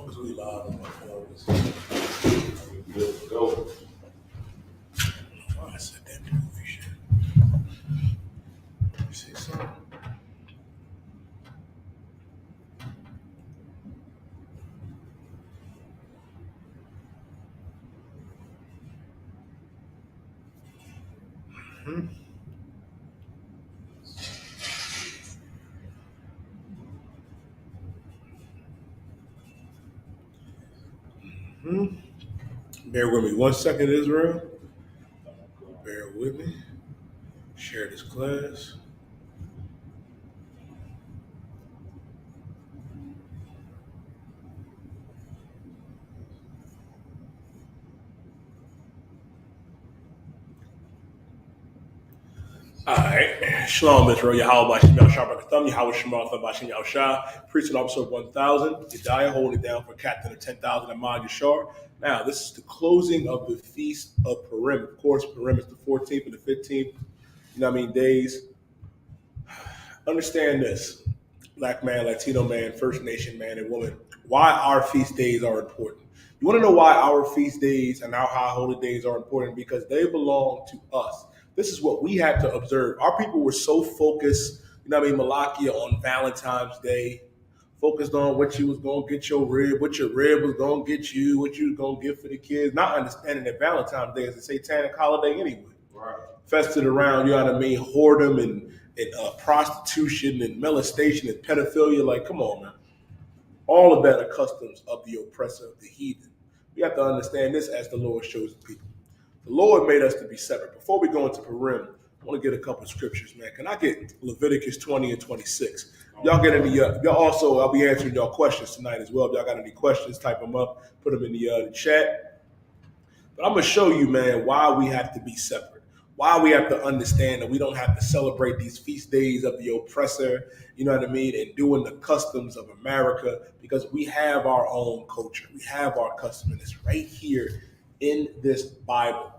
Because we live on my phone. Good to go. Oh, I said that movie shit. You see something? Bear with me 1 second, Israel. Bear with me. Share this class. All right. Shalom, Israel. Yahweh Bashim Yahshua Bakatham, Yahweh Shema Bashim Yahshua. Priest episode 1000. Yediah holding it down for captain of 10,000 Ahmad Yashar. Now, this is the closing of the Feast of Purim. Of course, Purim is the 14th and the 15th. You know what I mean? Days. Understand this. Black man, Latino man, First Nation man, and woman. Why our feast days are important. You want to know why our feast days and our high holy days are important? Because they belong to us. This is what we had to observe. Our people were so focused, you know what I mean, Malakia, on Valentine's Day, focused on what you was going to get your rib, what your rib was going to get you, what you was going to get for the kids, not understanding that Valentine's Day is a satanic holiday anyway. Right. Fested around, you know what I mean, whoredom and prostitution and molestation and pedophilia. Like, come on, man. All of that are customs of the oppressor, of the heathen. We have to understand this as the Lord shows the people. The Lord made us to be separate. Before we go into Purim, I want to get a couple of scriptures, man. Can I get Leviticus 20 and 26? Y'all get any, y'all also, I'll be answering y'all questions tonight as well. If y'all got any questions, type them up, put them in the chat. But I'm going to show you, man, why we have to be separate. Why we have to understand that we don't have to celebrate these feast days of the oppressor, you know what I mean, and doing the customs of America, because we have our own culture. We have our custom, and it's right here in this Bible.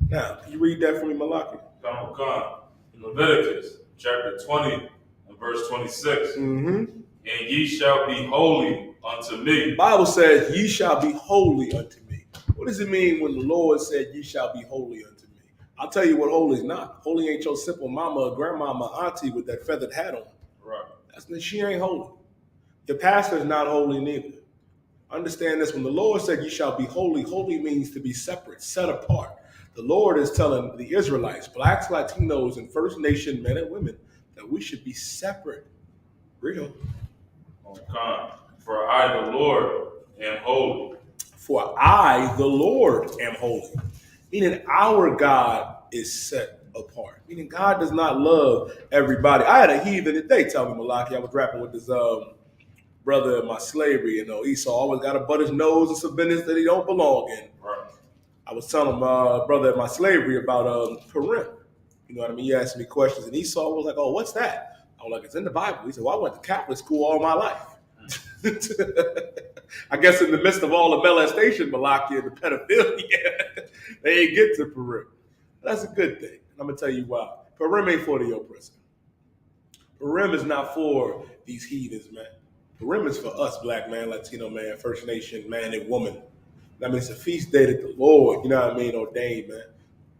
Now, can you read that for me, Malaki? Come. In Leviticus chapter 20 and verse 26. And ye shall be holy unto me. The Bible says, ye shall be holy unto me. What does it mean when the Lord said, ye shall be holy unto me? I'll tell you what holy is not. Holy ain't your simple mama or grandmama auntie with that feathered hat on. Right. She ain't holy. Your pastor's not holy neither. Understand this. When the Lord said, ye shall be holy, holy means to be separate, set apart. The Lord is telling the Israelites, blacks, Latinos, and First Nation men and women that we should be separate. Real. Come. For I, the Lord, am holy. For I, the Lord, am holy. Meaning our God is set apart. Meaning God does not love everybody. I had a heathen today tell me, Malaki, I was rapping with this brother in my slavery, you know, Esau always got to butt his nose in some business that he don't belong in. Right. I was telling my brother in my slavery about Purim. You know what I mean? He asked me questions, and Esau was like, oh, what's that? I was like, it's in the Bible. He said, well, I went to Catholic school all my life. I guess in the midst of all the molestation, Malachi, and the pedophilia, they ain't get to Purim. That's a good thing. I'm going to tell you why. Purim ain't for the oppressor. Purim is not for these heathens, man. Purim is for us, black man, Latino man, First Nation man and woman. I mean, it's a feast day that the Lord, you know what I mean, ordained, man.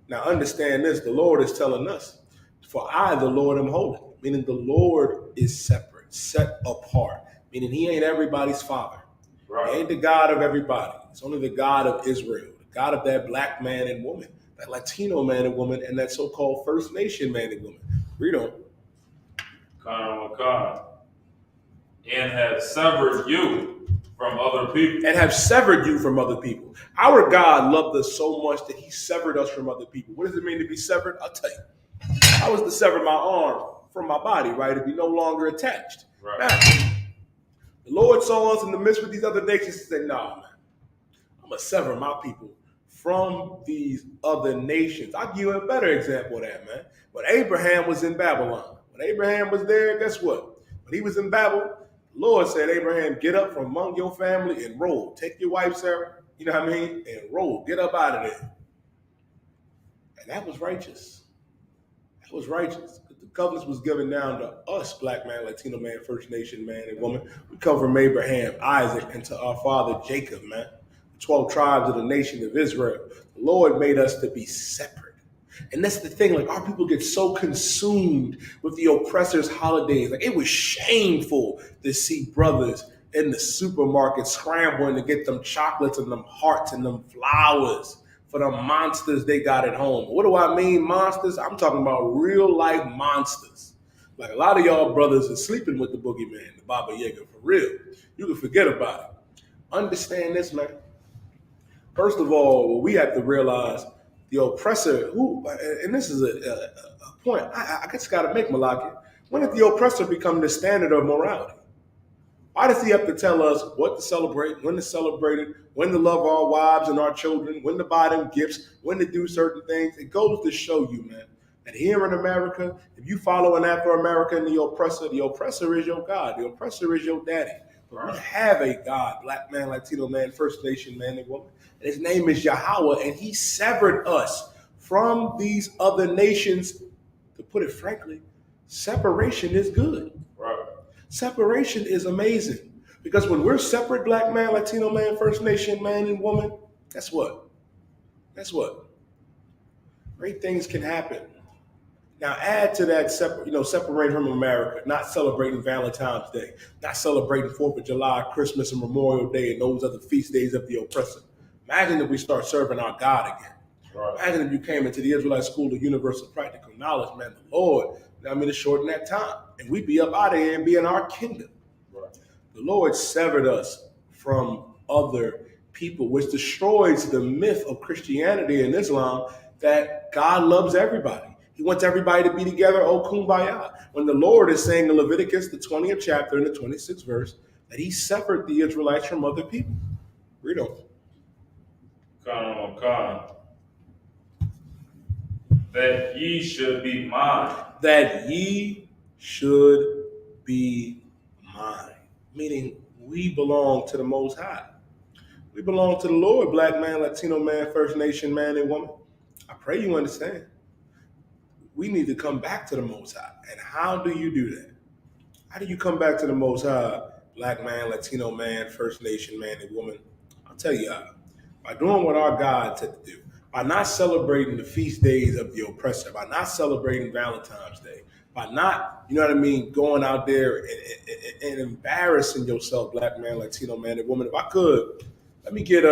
Now, understand this. The Lord is telling us, for I, the Lord, am holy. Meaning the Lord is separate, set apart. Meaning he ain't everybody's father. Right. He ain't the God of everybody. It's only the God of Israel, the God of that black man and woman, that Latino man and woman, and that so-called First Nation man and woman. Read on. Come. And have severed you from other people. And have severed you from other people. Our God loved us so much that he severed us from other people. What does it mean to be severed? I'll tell you. I was to sever my arm from my body, right? To be no longer attached. Right. Now, the Lord saw us in the midst of these other nations and said, nah, man, I'm going to sever my people from these other nations. I'll give you a better example of that, man. When Abraham was in Babylon, when Abraham was there, guess what? When he was in Babylon, the Lord said, Abraham, get up from among your family and roll. Take your wife, Sarah, you know what I mean? And roll. Get up out of there. And that was righteous. That was righteous. the covenants was given down to us, black man, Latino man, First Nation man and woman. We come from Abraham, Isaac, and to our father Jacob, man. The 12 tribes of the nation of Israel. The Lord made us to be separate. And that's the thing, like our people get so consumed with the oppressor's holidays. Like it was shameful to see brothers in the supermarket scrambling to get them chocolates and them hearts and them flowers for the monsters they got at home. What do I mean, monsters? I'm talking about real life monsters. Like a lot of y'all brothers are sleeping with the boogeyman, the Baba Yaga, for real. You can forget about it. Understand this, man. First of all, we have to realize the oppressor, who, and this is a point I just got to make, Malaki. When did the oppressor become the standard of morality? Why does he have to tell us what to celebrate, when to celebrate it, when to love our wives and our children, when to buy them gifts, when to do certain things? It goes to show you, man, that here in America, if you follow an Afro-American, the oppressor is your God. The oppressor is your daddy. But we have a God, black man, Latino man, First Nation man and woman. And his name is Yahweh, and he severed us from these other nations. To put it frankly, separation is good. Right. Separation is amazing. Because when we're separate, black man, Latino man, First Nation man and woman, guess what? Guess what? Great things can happen. Now add to that, separating from America, not celebrating Valentine's Day, not celebrating 4th of July, Christmas, and Memorial Day, and those other feast days of the oppressor. Imagine if we start serving our God again. Right. Imagine if you came into the Israelite School of Universal Practical Knowledge, man, the Lord, to shorten that time. And we'd be up out of here and be in our kingdom. Right. The Lord severed us from other people, which destroys the myth of Christianity and Islam that God loves everybody. He wants everybody to be together, oh kumbaya. When the Lord is saying in Leviticus, the 20th chapter and the 26th verse, that he severed the Israelites from other people. Read on. That ye should be mine. That ye should be mine. Meaning we belong to the Most High. We belong to the Lord, black man, Latino man, First Nation man and woman. I pray you understand. We need to come back to the Most High. And how do you do that? How do you come back to the Most High, black man, Latino man, First Nation man and woman? I'll tell you how. By doing what our God said to do. By not celebrating the feast days of the oppressor. By not celebrating Valentine's Day. By not, going out there and embarrassing yourself, black man, Latino man and woman. If I could, let me get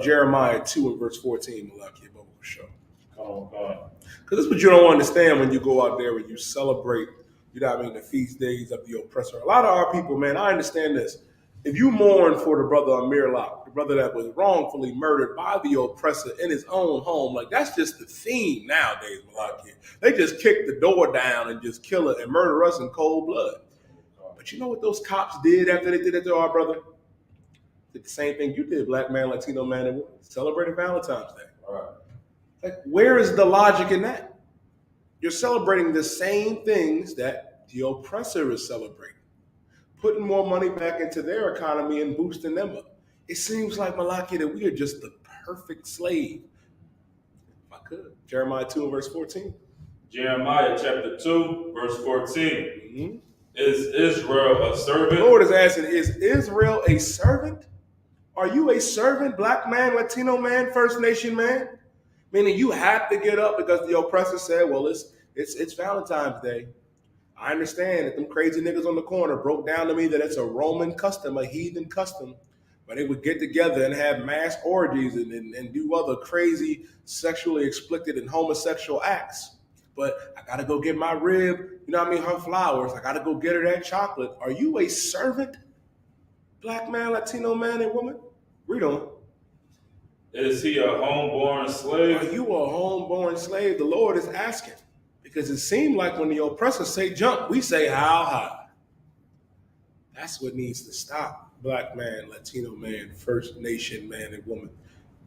Jeremiah 2 and verse 14, Malaki, Bubba show. Because this is what you don't understand when you go out there and you celebrate, the feast days of the oppressor. A lot of our people, man, I understand this. If you mourn for the brother Amir Locke, the brother that was wrongfully murdered by the oppressor in his own home, like that's just the theme nowadays, Malaki. They just kick the door down and just kill it and murder us in cold blood. But you know what those cops did after they did it to our brother? Did the same thing you did, black man, Latino man, and woman. Celebrating Valentine's Day. All right. Like, where is the logic in that? You're celebrating the same things that the oppressor is celebrating, putting more money back into their economy and boosting them up. It seems like, Malaki, that we are just the perfect slave. If I could. Jeremiah 2 and verse 14. Jeremiah chapter 2, verse 14. Mm-hmm. Is Israel a servant? The Lord is asking, is Israel a servant? Are you a servant, black man, Latino man, First Nation man? Meaning you have to get up because the oppressor said, well, it's Valentine's Day. I understand that them crazy niggas on the corner broke down to me that it's a Roman custom, a heathen custom, but they would get together and have mass orgies and do other crazy sexually explicit and homosexual acts. But I got to go get my rib, her flowers. I got to go get her that chocolate. Are you a servant, black man, Latino man and woman? Read on. Is he a homeborn slave? Are you a homeborn slave? The Lord is asking. Because it seemed like when the oppressors say jump, we say how high. That's what needs to stop. Black man, Latino man, First Nation man and woman.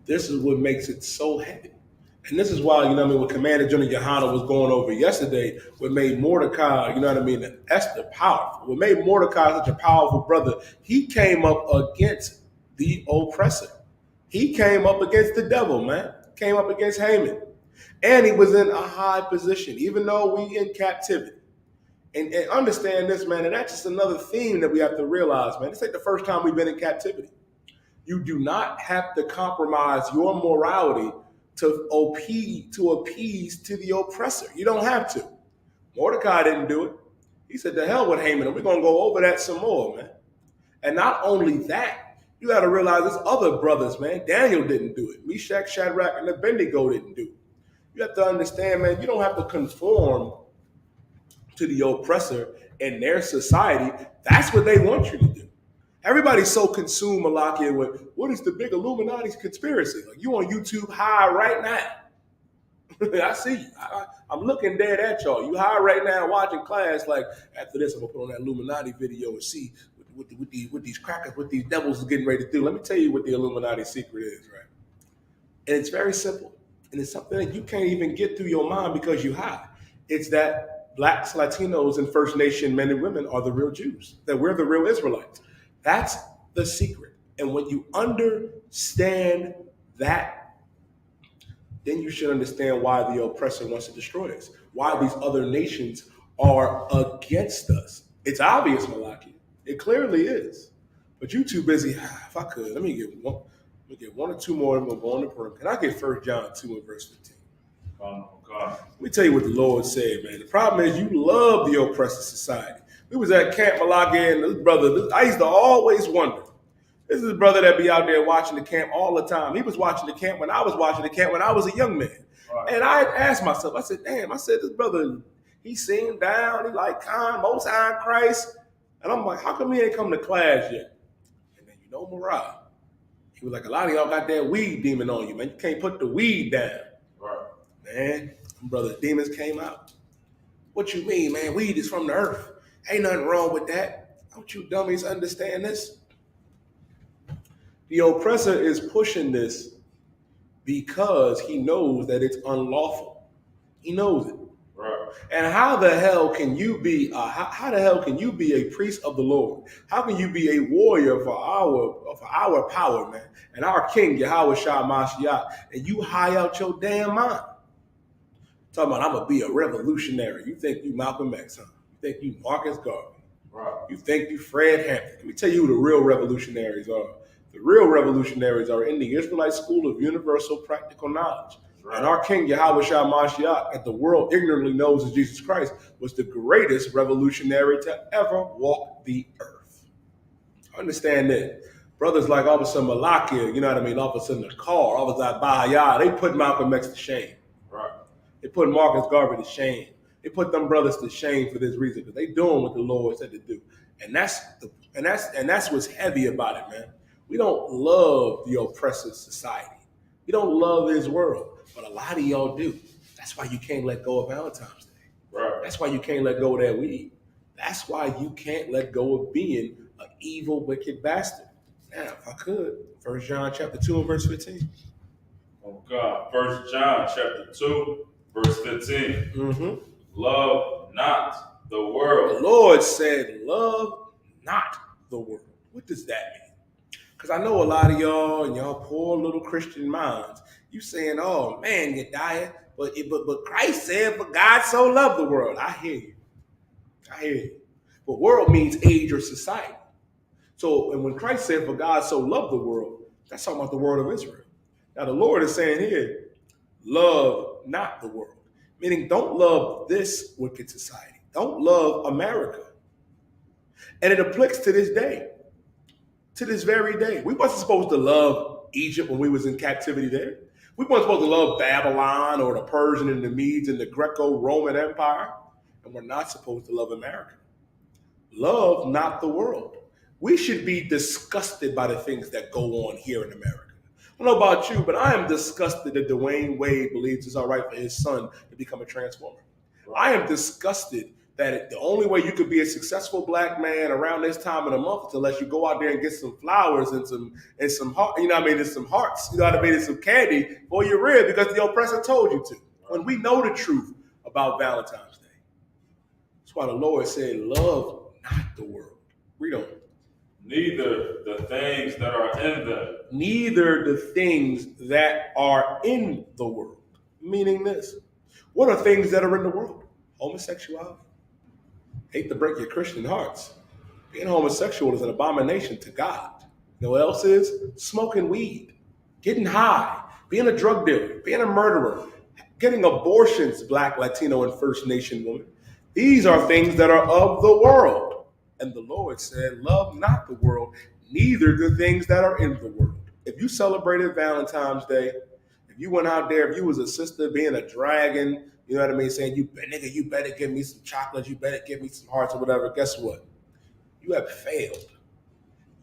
This is what makes it so heavy. And this is why, what Commander General Yohana was going over yesterday, what made Mordecai, and Esther powerful. What made Mordecai such a powerful brother, he came up against the oppressor. He came up against the devil, man. Came up against Haman. And he was in a high position, even though we in captivity. And understand this, man, and that's just another theme that we have to realize, man. This ain't the first time we've been in captivity. You do not have to compromise your morality to appease to the oppressor. You don't have to. Mordecai didn't do it. He said, "The hell with Haman, and we're gonna go over that some more, man." And not only that, you got to realize there's other brothers, man. Daniel didn't do it. Meshach, Shadrach, and Abednego didn't do it. You have to understand, man, you don't have to conform to the oppressor in their society. That's what they want you to do. Everybody's so consumed, Malakia, with what is the big Illuminati conspiracy? Like, you on YouTube high right now. I see you. I'm looking dead at y'all. You high right now watching class. Like, after this, I'm going to put on that Illuminati video and see what these crackers, what these devils are getting ready to do. Let me tell you what the Illuminati secret is, right? And it's very simple. And it's something that you can't even get through your mind because you high. It's that blacks, Latinos, and First Nation men and women are the real Jews, that we're the real Israelites. That's the secret. And when you understand that, then you should understand why the oppressor wants to destroy us, why these other nations are against us. It's obvious, Malaki. It clearly is. But you too busy. If I could, let me get one or two more and we'll go on to Purim. Can I get 1 John 2 and verse 15? God. Let me tell you what the Lord said, man. The problem is you love the oppressive society. We was at Camp Malaga and this brother, I used to always wonder. This is a brother that be out there watching the camp all the time. He was watching the camp when I was watching the camp when I was a young man. Right. And I asked myself, I said, damn, I said, this brother, he seemed down, he like kind, most high in Christ. And I'm like, how come he ain't come to class yet? And then you know Mariah. He was like, a lot of y'all got that weed demon on you, man. You can't put the weed down. Right. Man, brother, demons came out. What you mean, man? Weed is from the earth. Ain't nothing wrong with that. Don't you dummies understand this? The oppressor is pushing this because he knows that it's unlawful. He knows it. Right. And how the hell can you be a priest of the Lord? How can you be a warrior for our power, man, and our King Yahweh Shah Mashiach, and you high out your damn mind? Talking about I'm gonna be a revolutionary. You think you Malcolm X, huh? You think you Marcus Garvey? Right. You think you Fred Hampton? Let me tell you who the real revolutionaries are. The real revolutionaries are in the Israelite School of Universal Practical Knowledge. Right. And our King Yahweh Shah Mashiach, that the world ignorantly knows as Jesus Christ, was the greatest revolutionary to ever walk the earth. Understand that. Brothers like all of a sudden Malakia, you know what I mean? All of a sudden the car, all of a sudden Bahaya, they put Malcolm X to shame. Right. They put Marcus Garvey to shame. They put them brothers to shame for this reason, because they doing what the Lord said to do. And that's what's heavy about it, man. We don't love the oppressive society. We don't love this world, but a lot of y'all do. That's why you can't let go of Valentine's Day. Right. That's why you can't let go of that weed. That's why you can't let go of being an evil, wicked bastard. Now, if I could, 1 John chapter 2 and verse 15. Oh God, 1 John chapter 2, verse 15. Mm-hmm. Love not the world. The Lord said, love not the world. What does that mean? Because I know a lot of y'all and y'all poor little Christian minds, you saying, oh man, you're dying. But Christ said, for God so loved the world. I hear you. But world means age or society. So, and when Christ said, for God so loved the world, that's talking about the world of Israel. Now the Lord is saying here, love not the world. Meaning don't love this wicked society. Don't love America. And it applies to this day. To this very day. We wasn't supposed to love Egypt when we was in captivity there. We weren't supposed to love Babylon or the Persian and the Medes and the Greco-Roman Empire. And we're not supposed to love America. Love not the world. We should be disgusted by the things that go on here in America. I don't know about you, but I am disgusted that Dwayne Wade believes it's all right for his son to become a transformer. I am disgusted that the only way you could be a successful black man around this time of the month is unless you go out there and get some flowers and some heart, you know what I mean, and some hearts, you know what I mean, and some candy for your rib because the oppressor told you to. When we know the truth about Valentine's Day. That's why the Lord said, love not the world. Read on. Neither the things that are in them. Neither the things that are in the world. Meaning this. What are things that are in the world? Homosexuality. Hate to break your Christian hearts. Being homosexual is an abomination to God. You know what else is? Smoking weed, getting high, being a drug dealer, being a murderer, getting abortions, Black, Latino, and First Nation women. These are things that are of the world. And the Lord said, love not the world, neither the things that are in the world. If you celebrated Valentine's Day, if you went out there, if you was a sister being a dragon, you know what I mean, saying, nigga, you better give me some chocolate, you better give me some hearts or whatever, guess what? You have failed.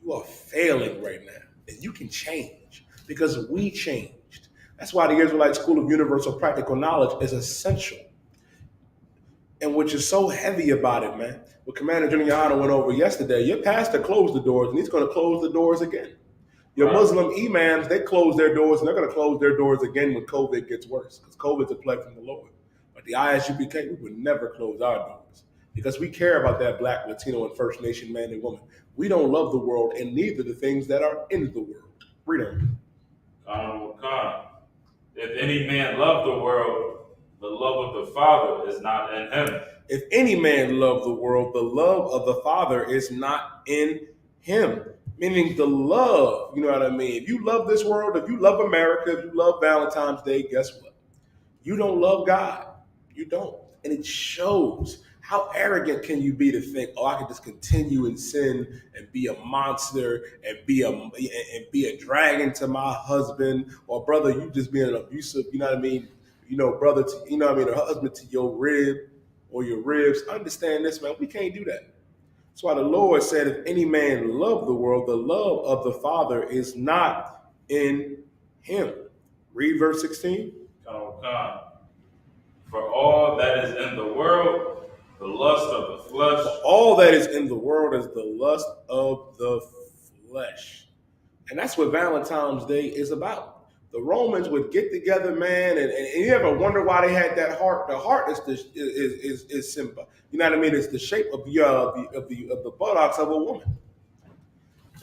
You are failing right now. And you can change because we changed. That's why the Israelite School of Universal Practical Knowledge is essential. And which is so heavy about it, man. What Commander Giuliano went over yesterday, your pastor closed the doors and he's going to close the doors again. Your Muslim imams, they close their doors and they're going to close their doors again when COVID gets worse because COVID's a plague from the Lord. But the ISUPK, we would never close our doors because we care about that Black, Latino, and First Nation man and woman. We don't love the world and neither the things that are in the world. Read on. If any man love the world, the love of the Father is not in him. If any man love the world, the love of the Father is not in him. Meaning the love, you know what I mean? If you love this world, if you love America, if you love Valentine's Day, guess what? You don't love God. You don't. And it shows. How arrogant can you be to think, oh, I can just continue in sin and be a monster and be a dragon to my husband, or brother, you just being an abusive, you know what I mean? You know, brother, to, you know what I mean, a husband to your rib or your ribs. Understand this, man. We can't do that. That's why the Lord said, if any man love the world, the love of the Father is not in him. Read verse 16. For all that is in the world, the lust of the flesh. All that is in the world is the lust of the flesh. And that's what Valentine's Day is about. The Romans would get together, man, and you ever wonder why they had that heart? The heart is simple. You know what I mean? It's the shape of the buttocks of a woman.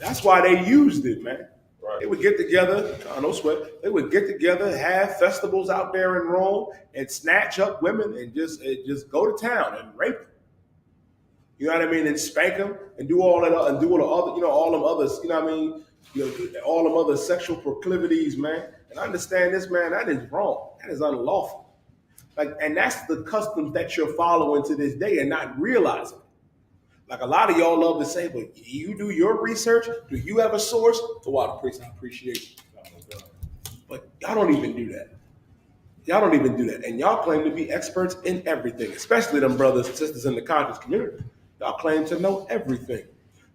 That's why they used it, man. Right. They would get together, no sweat. They would get together, have festivals out there in Rome, and snatch up women and just go to town and rape them. You know what I mean? And spank them and do all that and do all the other, you know, all them others. You know what I mean? You know, all them other sexual proclivities, man. And understand this, man. That is wrong. That is unlawful. Like, and that's the customs that you're following to this day and not realizing. Like a lot of y'all love to say, but you do your research. Do you have a source? To what priest, I appreciate you. But y'all don't even do that. Y'all don't even do that. And y'all claim to be experts in everything, especially them brothers and sisters in the conscious community. Y'all claim to know everything.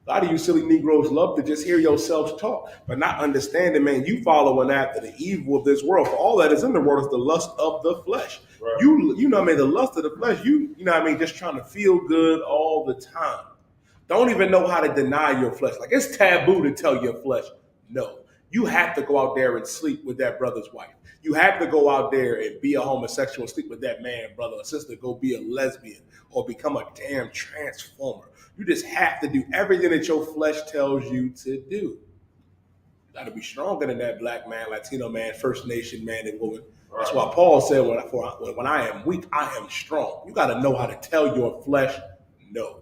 A lot of you silly Negroes love to just hear yourselves talk, but not understanding, man, you following after the evil of this world. For all that is in the world is the lust of the flesh. Right. You know what I mean? The lust of the flesh, you know what I mean? Just trying to feel good all the time. Don't even know how to deny your flesh. Like, it's taboo to tell your flesh no. You have to go out there and sleep with that brother's wife. You have to go out there and be a homosexual and sleep with that man, brother or sister, go be a lesbian or become a damn transformer. You just have to do everything that your flesh tells you to do. You got to be stronger than that Black man, Latino man, First Nation man and woman. Right. That's why Paul said, when I am weak, I am strong. You got to know how to tell your flesh no.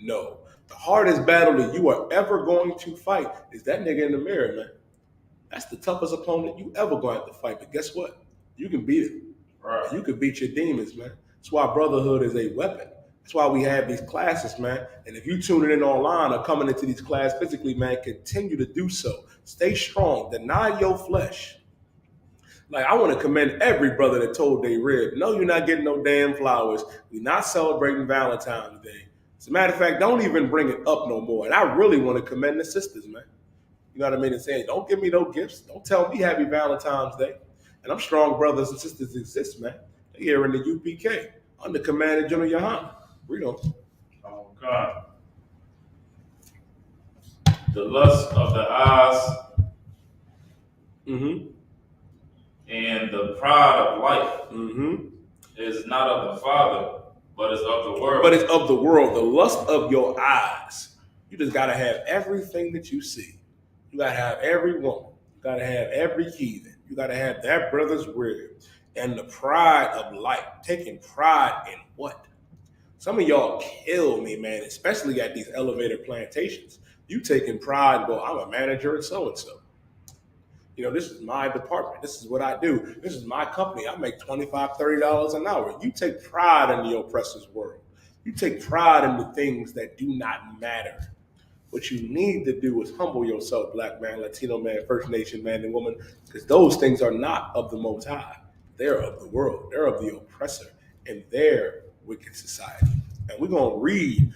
No. The hardest battle that you are ever going to fight is that nigga in the mirror, man. That's the toughest opponent you ever going to have to fight. But guess what? You can beat it. Right. You can beat your demons, man. That's why brotherhood is a weapon. That's why we have these classes, man. And if you tuning in online or coming into these classes physically, man, continue to do so. Stay strong. Deny your flesh. Like, I want to commend every brother that told they rib, no, you're not getting no damn flowers. We're not celebrating Valentine's Day. As a matter of fact, don't even bring it up no more. And I really want to commend the sisters, man. You know what I mean? And saying, don't give me no gifts. Don't tell me happy Valentine's Day. And I'm strong brothers and sisters exist, man. They're here in the UPK under Commander General Yahan. Read on. Oh, God. The lust of the eyes and the pride of life is not of the Father, but is of the world. But it's of the world. The lust of your eyes. You just got to have everything that you see. You got to have every woman. You got to have every heathen. You got to have that brother's rib. And the pride of life. Taking pride in what? Some of y'all kill me, man, especially at these elevator plantations. You taking pride, well, I'm a manager at so and so. This is my department. This is what I do. This is my company. I make $25, $30 an hour. You take pride in the oppressor's world. You take pride in the things that do not matter. What you need to do is humble yourself, black man, Latino man, First Nation man and woman, because those things are not of the Most High. They're of the world. They're of the oppressor and their wicked society. And we're going to read,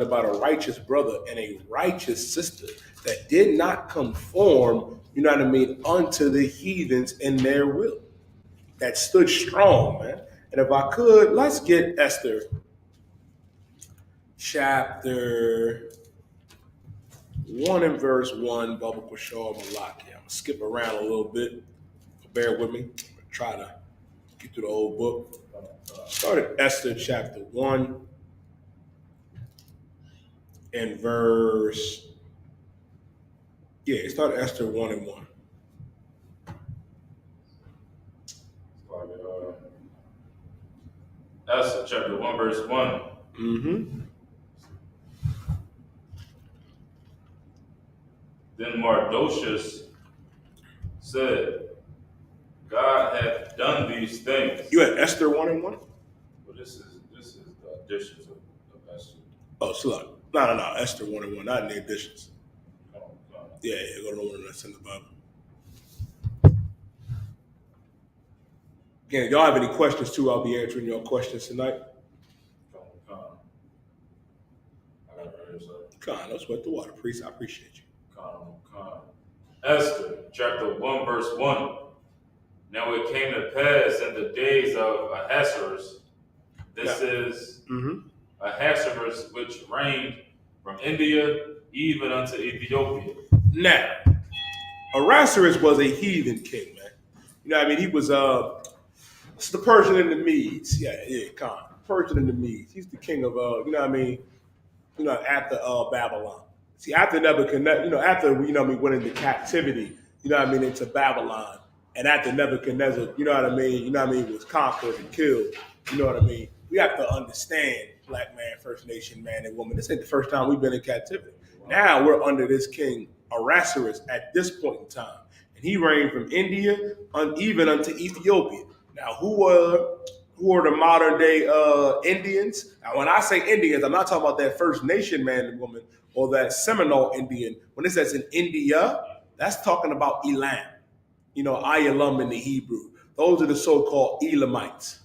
about a righteous brother and a righteous sister that did not conform, unto the heathens in their will. That stood strong, man. And if I could, let's get Esther chapter 1 and verse 1, Baba Kishore Malaki. I'm going to skip around a little bit. Bear with me. I'm going to try to get through the whole book. Start at Esther chapter 1 and verse... start at Esther 1 and 1. Esther chapter 1, verse 1. Mm-hmm. Then Mardochus said, God hath done these things. You had Esther 1 and 1? Well, this is the additions of Esther. Oh, slow. No. Esther 1 and 1, not in the additions. Come on. Yeah, go to the one that's in the Bible. Again, if y'all have any questions too, I'll be answering your questions tonight. Come on. I got it right here, sir. Come on, don't sweat the water, priest. I appreciate you. Come. Esther chapter 1, verse 1. Now it came to pass in the days of Ahasuerus. This is Ahasuerus, which reigned from India even unto Ethiopia. Now, Ahasuerus was a heathen king, man. He was it's the Persian and the Medes. Khan. Persian and the Medes. He's the king of after Babylon. See, after Nebuchadnezzar, after we went into captivity, into Babylon, and after Nebuchadnezzar, was conquered and killed, we have to understand, black man, First Nation man and woman, this ain't the first time we've been in captivity. Now we're under this king Ahasuerus at this point in time. And he reigned from India even unto Ethiopia. Now, who are the modern day Indians? Now, when I say Indians, I'm not talking about that First Nation man and woman or that Seminole Indian. When it says in India, that's talking about Elam. Ayalam in the Hebrew. Those are the so-called Elamites.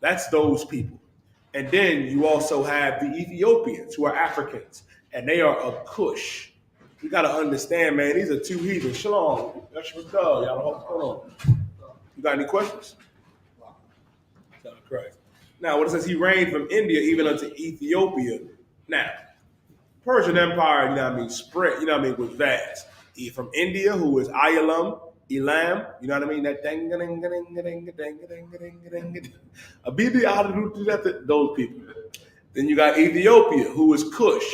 That's those people. And then you also have the Ethiopians who are Africans, and they are of Cush. You got to understand, man, these are two heathens. Shalom. That's what's up. Y'all, what's going on? You got any questions? Christ. Now, what it says, he reigned from India even unto Ethiopia. Now, Persian Empire, spread, was vast. From India, who is Elam, that those people. Then you got Ethiopia, who is Cush.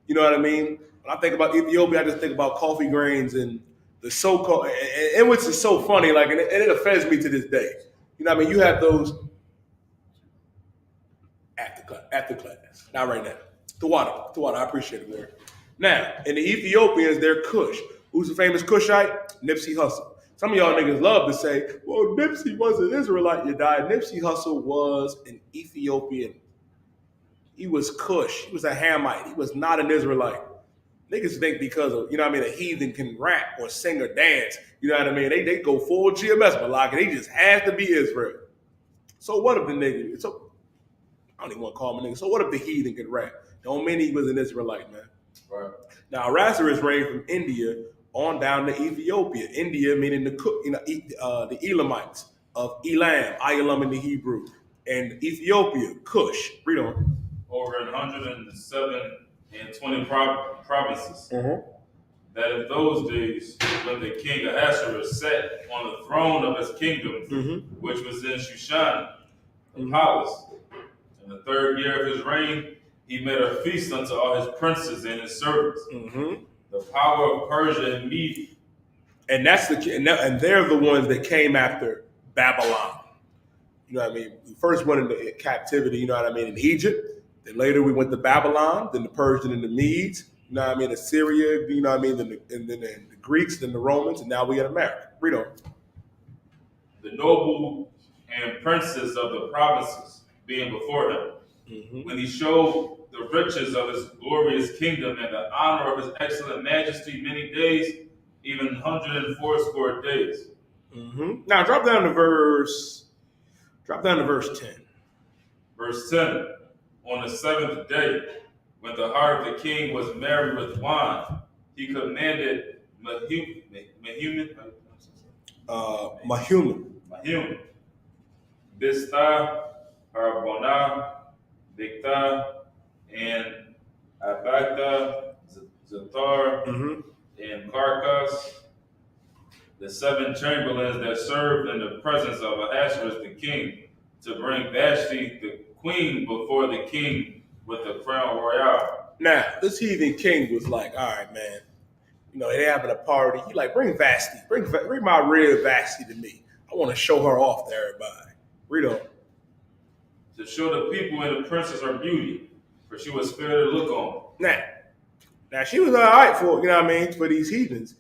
When I think about Ethiopia, I just think about coffee grains and the so-called, and which is so funny, and it offends me to this day. You have those after class, not right now. The water, I appreciate it, Lord. Now, in the Ethiopians, they're Cush. Who's the famous Cushite? Nipsey Hussle. Some of y'all niggas love to say, well, Nipsey was an Israelite, you died. Nipsey Hussle was an Ethiopian. He was Cush. He was a Hamite. He was not an Israelite. Niggas think because of, a heathen can rap or sing or dance, they go full GMS Malak, and they just have to be Israel. So what if the nigga, I don't even want to call him a nigga. So what if the heathen can rap? Don't mean he was an Israelite, man. Right. Now, Ahasuerus reigned from India on down to Ethiopia. India meaning the Elamites of Elam, Ayalam in the Hebrew, and Ethiopia, Cush. Read on. Over 107 and 20 provinces. Mm-hmm. That in those days, when the king Ahasuerus sat on the throne of his kingdom, which was in Shushan, the palace, in the 3rd year of his reign, he made a feast unto all his princes and his servants. The power of Persia and Media. And and they're the ones that came after Babylon. We first went into captivity, in Egypt. Then later we went to Babylon, then the Persian and the Medes, you know what I mean, Assyria, you know what I mean, and then the Greeks, then the Romans, and now we in America. Read on. The noble and princes of the provinces being before him, when he showed the riches of his glorious kingdom and the honor of his excellent majesty many days, even 180 days. Now drop down to verse 10. Verse 10, on the seventh day, when the heart of the king was merry with wine, he commanded Mahum, Bista, Harbona, Bigtha, and Abagtha, Zathar, and Carcas, the 7 chamberlains that served in the presence of Ahasuerus the king, to bring Vashti the queen before the king with the crown royal. Now, this heathen king was like, all right, man, you know, they having a party. He like, bring Vashti, bring my real Vashti to me. I want to show her off to everybody. Read on. To show the people and the princess her beauty, for she was fair to look on. Now she was all right for, you know what I mean, for these heathens.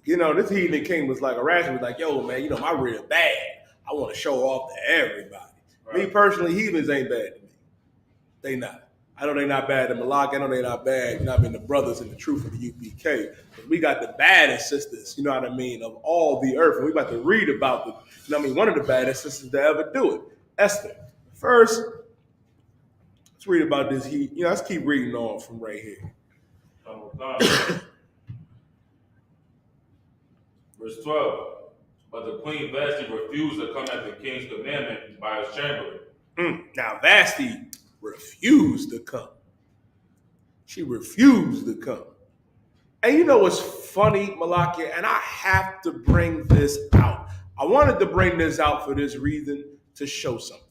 You know, this heathen king was like, Erasmus was like, yo, man, you know, my real bad. I want to show off to everybody. Right. Me personally, heathens ain't bad to me. They not. I know they not bad to Malak. I know they not bad. You know what I mean? The brothers in the truth of the UPK. But we got the baddest sisters, you know what I mean, of all the earth. And we about to read about the, you know what I mean, one of the baddest sisters to ever do it, Esther. First, let's read about this. You know, let's keep reading on from right here. Verse 12. But the queen Vashti refused to come at the king's commandment by his chamberlain. Now Vashti refused to come. She refused to come. And you know what's funny, Malakia? And I have to bring this out. I wanted to bring this out for this reason, to show something.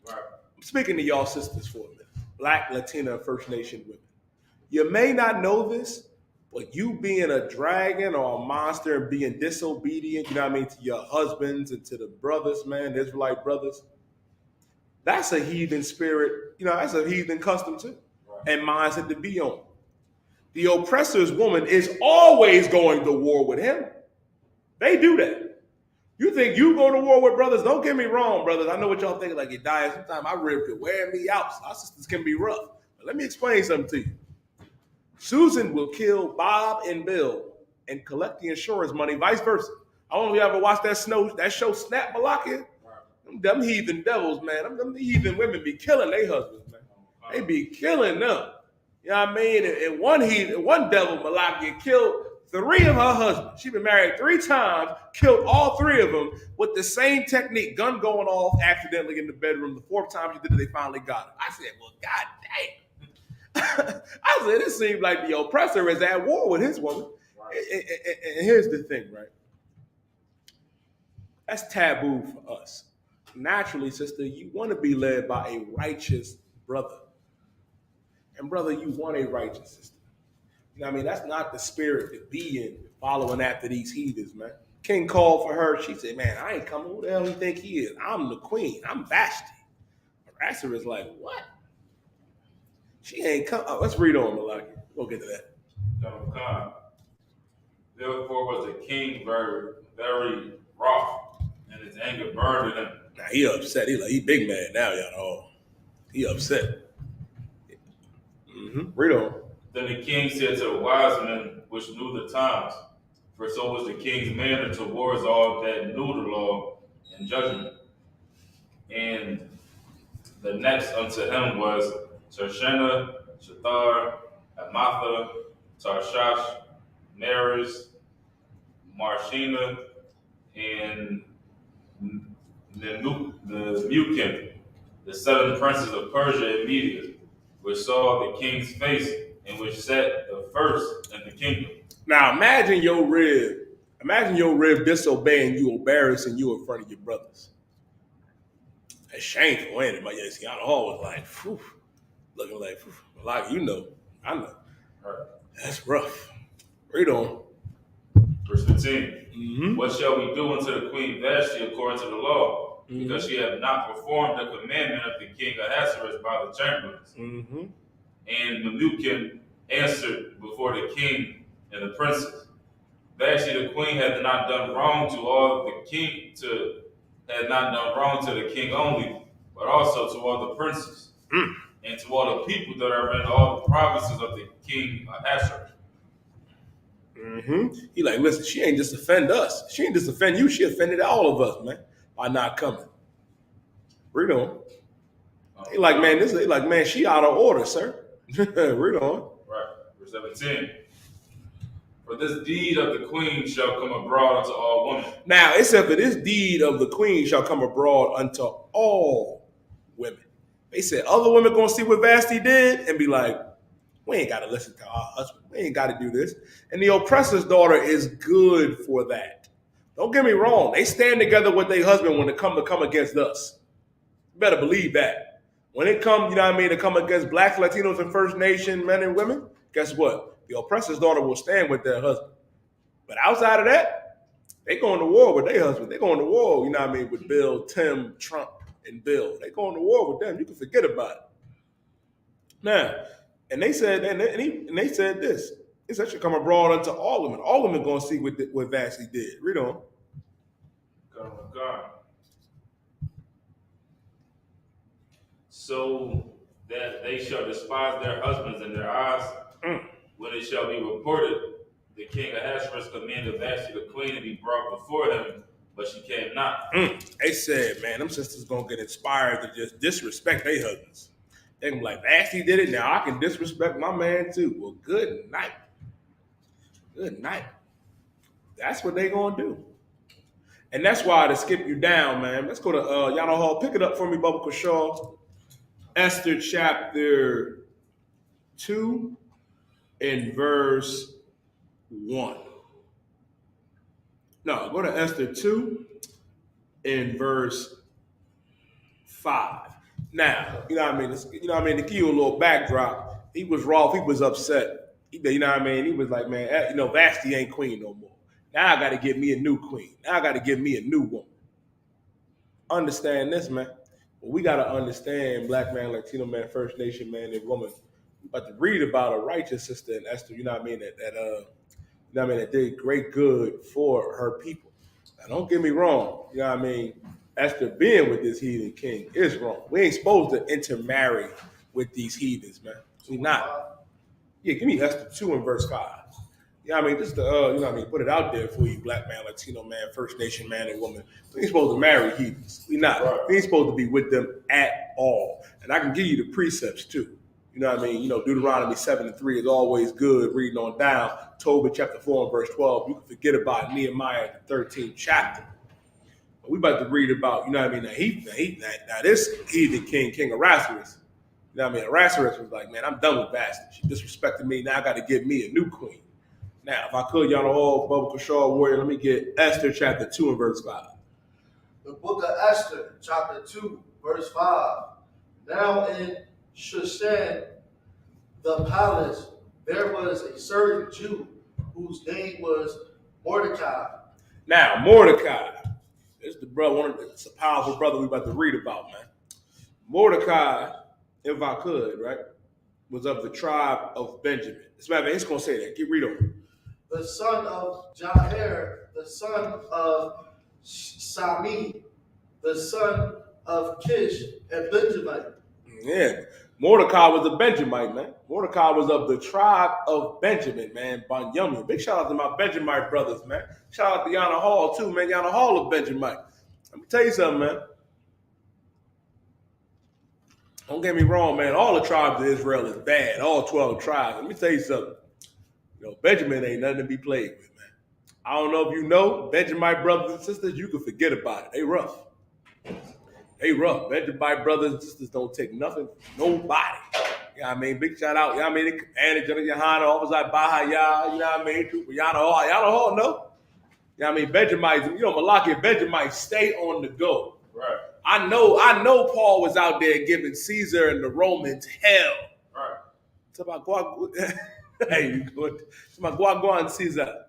Right. I'm speaking to y'all sisters for a minute. Black, Latina, and First Nation women. You may not know this, but you being a dragon or a monster and being disobedient, you know what I mean, to your husbands and to the brothers, man, the Israelite brothers, that's a heathen spirit. You know, that's a heathen custom too. Right. And mindset to be on. The oppressor's woman is always going to war with him. They do that. You think you go to war with brothers? Don't get me wrong, brothers. I know what y'all think, like you're dying. Sometimes my rib could wear me out. So our sisters can be rough. But let me explain something to you. Susan will kill Bob and Bill and collect the insurance money, vice versa. I don't know if you ever watched that show Snap Malakia. Them heathen devils, man. Them heathen women be killing their husbands, man. They be killing them. You know what I mean? And one devil, Malakia, killed 3 of her husbands. She been married 3 times, killed all 3 of them with the same technique, gun going off accidentally in the bedroom. The 4th time she did it, they finally got her. I said, well, God damn. I said, it seems like the oppressor is at war with his woman. Right. And here's the thing, right? That's taboo for us. Naturally, sister, you want to be led by a righteous brother. And brother, you want a righteous sister. You know what I mean? That's not the spirit to be in, following after these heathens, man. King called for her. She said, man, I ain't coming. Who the hell do you think he is? I'm the queen. I'm Vashti. Harasser is like, what? She ain't come. Oh, let's read on, Malaki. We'll get to that. Therefore was the king very, very wroth, and his anger burned in him. Now he upset. He big mad now, y'all. He upset. Read on. Then the king said to the wise men which knew the times, for so was the king's manner towards all that knew the law and judgment. And the next unto him was Tershena, Shathar, Amatha, Tarshash, Meres, Marshina, and the Mukim, the 7 princes of Persia and Media, which saw the king's face and which sat the first in the kingdom. Now imagine your rib disobeying you, embarrassing you in front of your brothers. That's shameful, ain't it? But yeah, see, I was like, phew, looking like you know, I know. Right. That's rough. Read on. Verse 15. What shall we do unto the queen Vashti according to the law? because she had not performed the commandment of the king Ahasuerus by the chamberlains. And Memucan answered before the king and the princes. Vashti the queen had not done wrong to all the king had not done wrong to the king only, but also to all the princes and to all the people that are in all the provinces of the king Ahasuerus. He like, listen, she ain't just offend us. She ain't just offend you. She offended all of us, man, by not coming. Read on. He like, man, she out of order, sir. Read on. Right. Verse 17. For this deed of the queen shall come abroad unto all women. Now, it said, for this deed of the queen shall come abroad unto all women. They said, other women going to see what Vashti did and be like, we ain't got to listen to our husband. We ain't got to do this. And the oppressor's daughter is good for that. Don't get me wrong. They stand together with their husband when it come against us. You better believe that. When it comes, to come against blacks, Latinos, and First Nation men and women, guess what? The oppressor's daughter will stand with their husband. But outside of that, they going to war with their husband. They going to war, with Bill, Tim, Trump, and Bill. They going to war with them. You can forget about it. Now, and they said, and they said this. It's actually come abroad unto all women. All women going to see what Vashti did. Read on. God. So that they shall despise their husbands in their eyes, when it shall be reported, the king Ahasuerus commanded Vashti the queen to be brought before him, but she came not. They said, man, them sisters gonna get inspired to just disrespect their husbands. They gonna be like, Vashti did it, now I can disrespect my man too. Well, good night. Good night. That's what they gonna do. And that's why to skip you down, man. Let's go to Yana Hall. Pick it up for me, Bubba Shaw. Esther chapter 2 and verse 1. No, go to Esther 2 and verse 5. Now, to give you a little backdrop, he was raw, he was upset. He was like, man, Vashti ain't queen no more. Now I got to get me a new queen. Now I got to get me a new woman. Understand this, man. Well, we got to understand black man, Latino man, First Nation man, and woman. We're about to read about a righteous sister in Esther, that did great good for her people. Now, don't get me wrong. Esther being with this heathen king is wrong. We ain't supposed to intermarry with these heathens, man. We not. Yeah, give me Esther 2 and verse 5. Just to, put it out there for you, black man, Latino man, First Nation man and woman. We ain't supposed to marry heathens. We not. Right. We ain't supposed to be with them at all. And I can give you the precepts too. Deuteronomy 7 and 3 is always good. Reading on down. Tobit chapter 4 and verse 12. You can forget about Nehemiah the 13th chapter. But we about to read about, now this heathen king Ahasuerus. Ahasuerus was like, man, I'm done with Vashti. She disrespected me. Now I got to get me a new queen. Now, if I could, y'all all, Bubba Shaw Warrior, let me get Esther chapter 2 and verse 5. The book of Esther, chapter 2, verse 5. Now in Shushan, the palace, there was a certain Jew whose name was Mordecai. Now, Mordecai, this is the brother, it's a powerful brother we about to read about, man. Mordecai, if I could, right, was of the tribe of Benjamin. It's going to say that. Keep reading on. The son of Jair, the son of Sami, the son of Kish, and Benjamin. Yeah, Mordecai was a Benjamite, man. Mordecai was of the tribe of Benjamin, man. Benjamin. Big shout out to my Benjamite brothers, man. Shout out to Yana Hall, too, man. Yana Hall of Benjamite. Let me tell you something, man. Don't get me wrong, man. All the tribes of Israel is bad. All 12 tribes. Let me tell you something. Benjamin ain't nothing to be played with, man. I don't know if you know, Benjamite brothers and sisters, you can forget about it. They rough. They rough. Benjamite brothers and sisters don't take nothing from nobody. Big shout out. The commander, General Yohana, Officer Bahaya, Trooper Yana Hall, no? Benjamites, Malaki Benjamites stay on the go. Right. I know Paul was out there giving Caesar and the Romans hell. Right. It's about hey, you good. It's about Guaguan Caesar.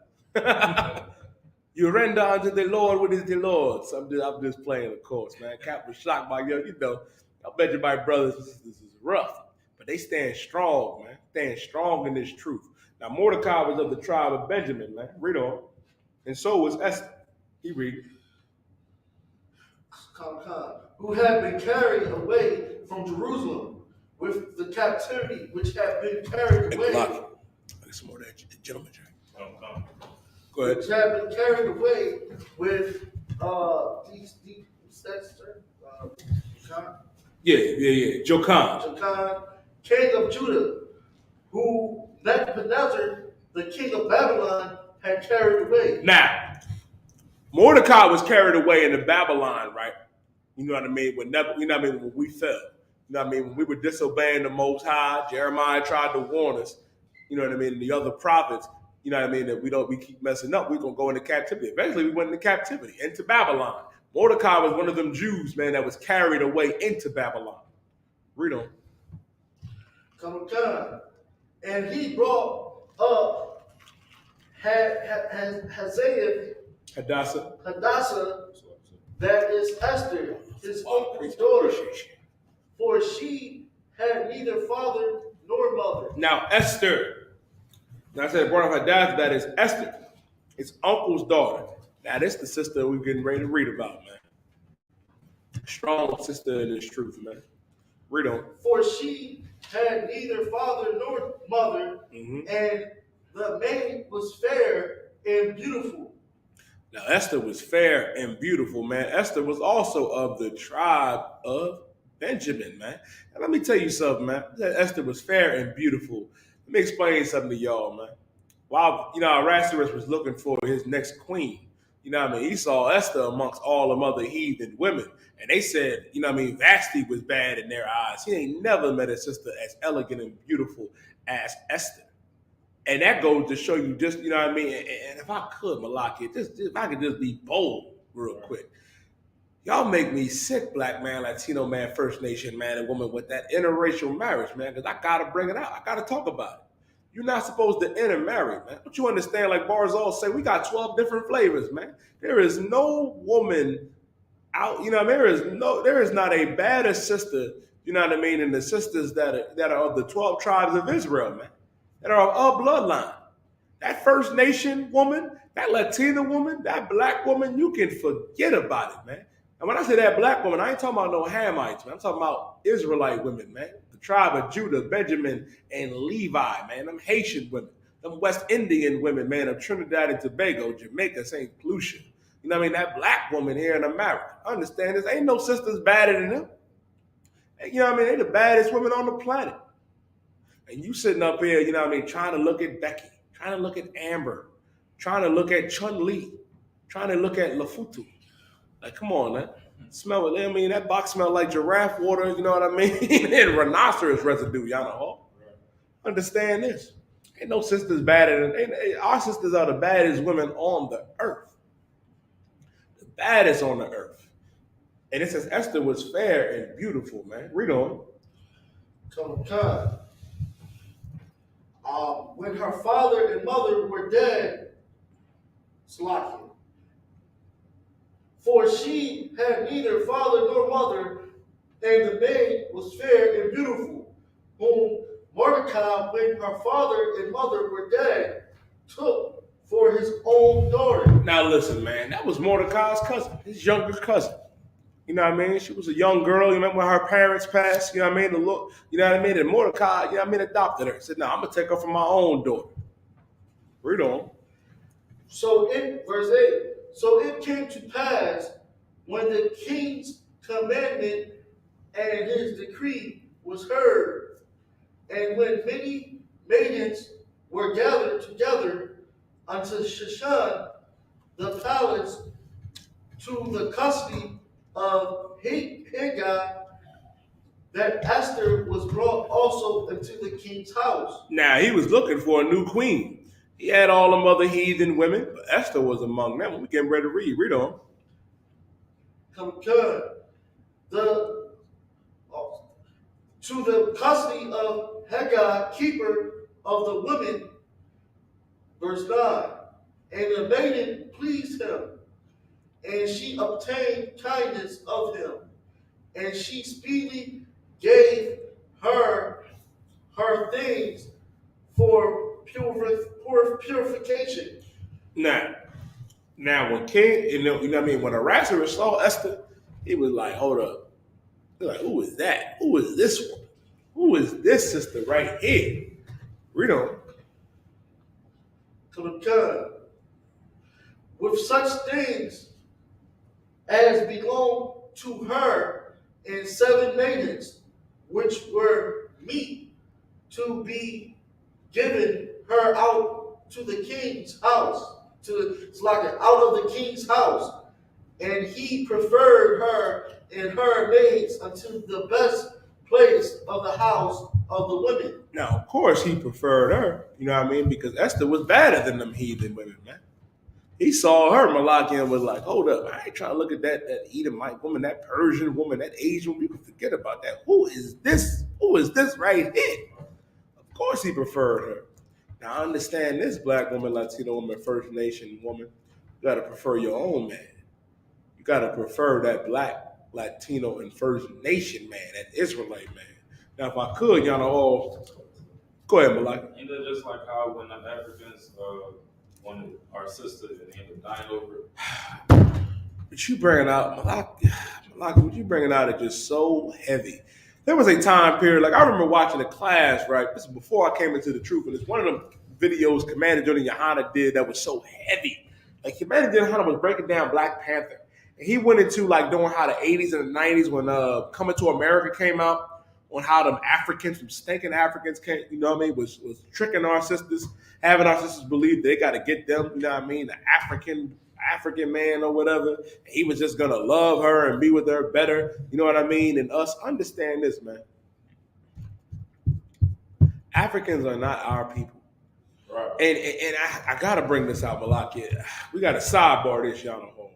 You render unto the Lord what is the Lord's. I'm just playing, of course, man. Cap was shocked by I bet you my brothers this is rough. But they stand strong, man. Stand strong in this truth. Now Mordecai was of the tribe of Benjamin, man. Read on. And so was Esther. He read. Who had been carried away from Jerusalem with the captivity which had been carried away. Like some more of that gentleman Jack. Go ahead. Which had been carried away with Jokan, king of Judah, who Nebuchadnezzar, the king of Babylon, had carried away. Now, Mordecai was carried away into Babylon, right? You know what I mean? When we fell. You know what I mean? When we were disobeying the Most High, Jeremiah tried to warn us. You know what I mean? And the other prophets, you know what I mean? That we keep messing up. We're gonna go into captivity. Eventually, we went into captivity, into Babylon. Mordecai was one of them Jews, man, that was carried away into Babylon. Read on. Come on. And he brought up Hadassah, that is Esther, his uncle's daughter, for she had neither father nor mother. Now Esther, I said brought up Hadassah, that is Esther, his uncle's daughter. Now this is the sister we're getting ready to read about, man. Strong sister in this truth, man. Read on. For she had neither father nor mother, and the maid was fair and beautiful. Now, Esther was fair and beautiful, man. Esther was also of the tribe of Benjamin, man. And let me tell you something, man. Esther was fair and beautiful. Let me explain something to y'all, man. While, Ahasuerus was looking for his next queen, he saw Esther amongst all them other heathen women. And they said, Vashti was bad in their eyes. He ain't never met a sister as elegant and beautiful as Esther. And that goes to show you just, And if I could, Malaki, if I could just be bold real quick. Y'all make me sick, black man, Latino man, First Nation man, and woman with that interracial marriage, man, because I got to bring it out. I got to talk about it. You're not supposed to intermarry, man. Don't you understand, like Barzal say, we got 12 different flavors, man. There is no woman out, there is not a badder sister, in the sisters that are of the 12 tribes of Israel, man. That are of our bloodline. That First Nation woman, that Latina woman, that black woman, you can forget about it, man. And when I say that black woman, I ain't talking about no Hamites, man. I'm talking about Israelite women, man. The tribe of Judah, Benjamin, and Levi, man. Them Haitian women. Them West Indian women, man, of Trinidad and Tobago, Jamaica, St. Lucia. That black woman here in America. Understand this? Ain't no sisters badder than them. They the baddest women on the planet. And you sitting up here, trying to look at Becky, trying to look at Amber, trying to look at Chun-Li, trying to look at Lafutu. Like, come on, man. Smell it. That box smelled like giraffe water, you know what I mean? And rhinoceros residue, y'all know. Understand this. Ain't no sisters badder than, our sisters are the baddest women on the earth. The baddest on the earth. And it says Esther was fair and beautiful, man. Read on. Come on. When her father and mother were dead, Slakia. For she had neither father nor mother, and the maid was fair and beautiful, whom Mordecai, when her father and mother were dead, took for his own daughter. Now listen, man, that was Mordecai's cousin, his younger cousin. She was a young girl, when her parents passed, The look, And Mordecai, adopted her. He said, no, I'm going to take her for my own daughter. Read on. So in verse 8, so it came to pass when the king's commandment and his decree was heard, and when many maidens were gathered together unto Shushan, the palace, to the custody of Hegai, that Esther was brought also into the king's house. Now, he was looking for a new queen. He had all them other heathen women, but Esther was among them. We getting ready to read. Read on. Come good. To the custody of Hegai, keeper of the women, verse 9. And the maiden pleased him, and she obtained kindness of him, and she speedily gave her things for purification. Now when King, you know what I mean, when Ahasuerus saw Esther, he was like, hold up. He's like, who is that? Who is this woman? Who is this sister right here? Read on. To the God, with such things as belong to her, and 7 maidens, which were meet to be given her out to the king's house, it's like out of the king's house. And he preferred her and her maids unto the best place of the house of the women. Now, of course, he preferred her, you know what I mean, because Esther was better than them heathen women, man. He saw her, Malachi, and was like, hold up, I ain't trying to look at that Edomite woman, that Persian woman, that Asian woman. You can forget about that. Who is this? Who is this right here? Of course he preferred her. Now, I understand this black woman, Latino woman, First Nation woman. You got to prefer your own man. You got to prefer that black, Latino, and First Nation man, that Israelite man. Now, if I could, y'all know all. Go ahead, Malaki. Ain't that just like how when the Africans wanted our sister and they ended up dying over it? But you bringing out, Malaki, what you bringing out is just so heavy. There was a time period, like I remember watching a class, right? This is before I came into the truth, and it's one of them videos Commander Johnny Yohana did that was so heavy. Like Commander Johnny Yohana was breaking down Black Panther. And he went into like doing how the 80s and the 90s when Coming to America came out, on how them Africans, some stinking Africans came, you know what I mean, was tricking our sisters, having our sisters believe they got to get them, you know what I mean, the African man or whatever. And he was just going to love her and be with her better, you know what I mean? And us, understand this, man. Africans are not our people. Right. And I got to bring this out, Malaki. We got to sidebar this, y'all know.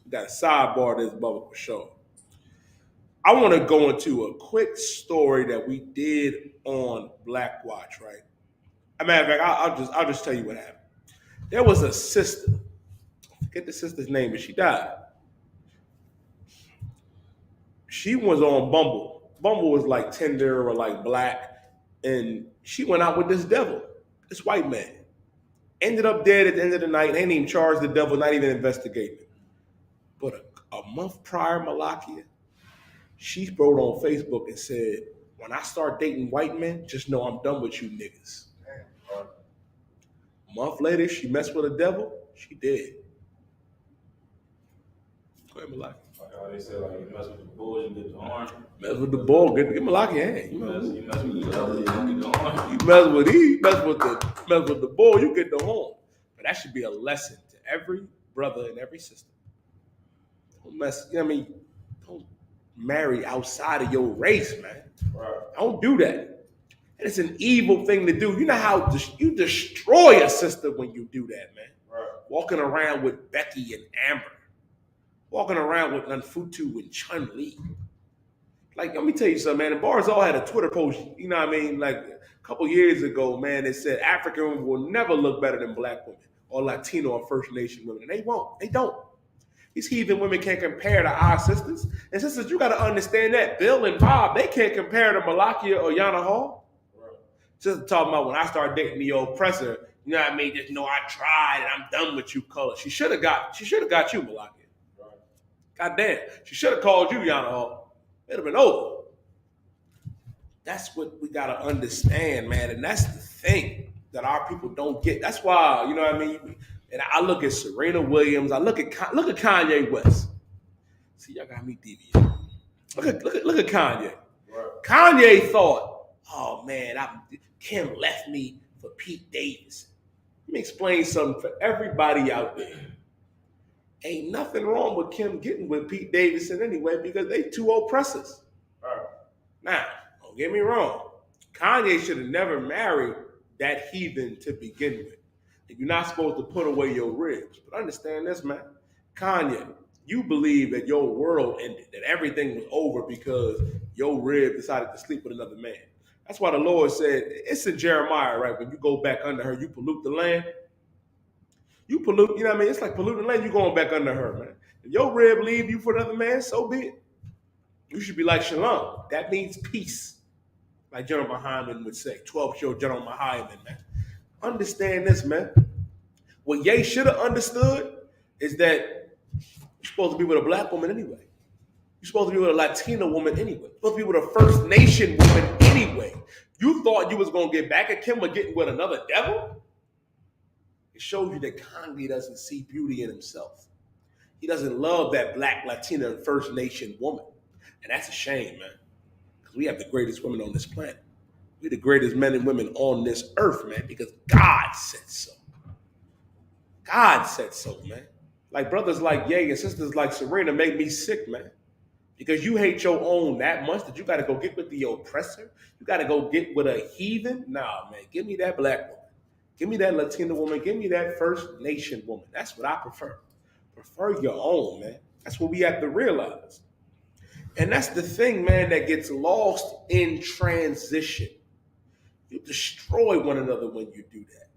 We got to sidebar this, Bubba, for sure. I want to go into a quick story that we did on Black Watch, right? As a matter of fact, I'll just tell you what happened. There was a sister. I forget the sister's name, but she died. She was on Bumble. Bumble was like Tinder or like Black, and she went out with this devil, this white man. Ended up dead at the end of the night. They didn't even charge the devil, not even investigate it. But a month prior, Malakia, she wrote on Facebook and said, when I start dating white men, just know I'm done with you niggas. A month later, she messed with a devil. She dead. Go ahead, Malaki. Like how they say, like, you mess with the bull, you get the horn. Mess with the bull, get Malaki hand. You mess with the devil, you get the horn. You mess with the bull, you get the horn. But that should be a lesson to every brother and every sister. Don't mess, you know what I mean? Don't marry outside of your race, man. Right. Don't do that. And it's an evil thing to do. You know how you destroy a sister when you do that, man. Right. Walking around with Becky and Amber. Walking around with Nunfutu and Chun-Li. Like, let me tell you something, man. Barzal had a Twitter post, you know what I mean, like a couple years ago, man, that said African women will never look better than black women or Latino or First Nation women. And they won't. They don't. These heathen women can't compare to our sisters. And sisters, you got to understand that. Bill and Bob, they can't compare to Malakia or Yana Hall. Right. Just talking about when I started dating the oppressor, you know what I mean? Just know I tried and I'm done with you, color. She should have got you, Malakia. Right. God damn. She should have called you, Yana Hall. It'd have been over. That's what we got to understand, man. And that's the thing that our people don't get. That's why, you know what I mean? And I look at Serena Williams. I look at Kanye West. See, y'all got me deviating. Look at Kanye. Right. Kanye thought, oh man, Kim left me for Pete Davidson. Let me explain something for everybody out there. Ain't nothing wrong with Kim getting with Pete Davidson anyway because they two oppressors. Right. Now, don't get me wrong. Kanye should have never married that heathen to begin with. You're not supposed to put away your ribs. But understand this, man. Kanye, you believe that your world ended, that everything was over because your rib decided to sleep with another man. That's why the Lord said, it's in Jeremiah, right? When you go back under her, you pollute the land. You pollute, you know what I mean? It's like polluting land. You going back under her, man. If your rib leave you for another man, so be it. You should be like shalom. That means peace. Like General Hyman would say, 12-year-old General Hyman, man. Understand this, man. What Ye should have understood is that you're supposed to be with a black woman anyway. You're supposed to be with a Latina woman anyway. You're supposed to be with a First Nation woman anyway. You thought you was going to get back at Kim or getting with another devil? It shows you that Kanye doesn't see beauty in himself. He doesn't love that black, Latina, and First Nation woman. And that's a shame, man. Because we have the greatest women on this planet. We're the greatest men and women on this earth, man, because God said so. God said so, man. Like brothers like Ye and sisters like Serena make me sick, man. Because you hate your own that much that you got to go get with the oppressor. You got to go get with a heathen. Nah, man, give me that black woman. Give me that Latina woman. Give me that First Nation woman. That's what I prefer. Prefer your own, man. That's what we have to realize. And that's the thing, man, that gets lost in transition. You destroy one another when you do that.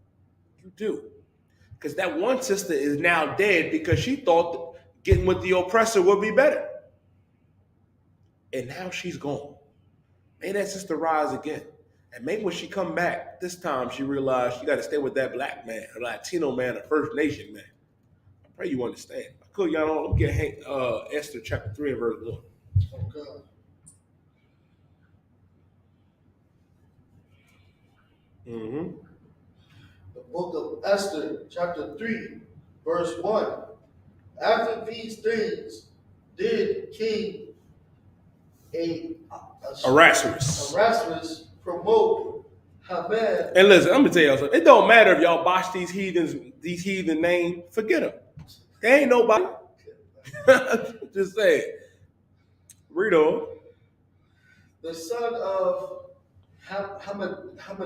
You do. Because that one sister is now dead because she thought getting with the oppressor would be better. And now she's gone. May that sister rise again. And maybe when she come back, this time she realized she got to stay with that black man, a Latino man, a First Nation man. I pray you understand. Cool, y'all. Let me get Esther chapter 3 and verse 1. Okay. Mm-hmm. The book of Esther, chapter 3, verse 1. After these things did King Ahasuerus promote Haman. And listen, I'm gonna tell y'all something. It don't matter if y'all botch these heathen names. Forget them. They ain't nobody. Just say it. Read on. The son of Hamadiah,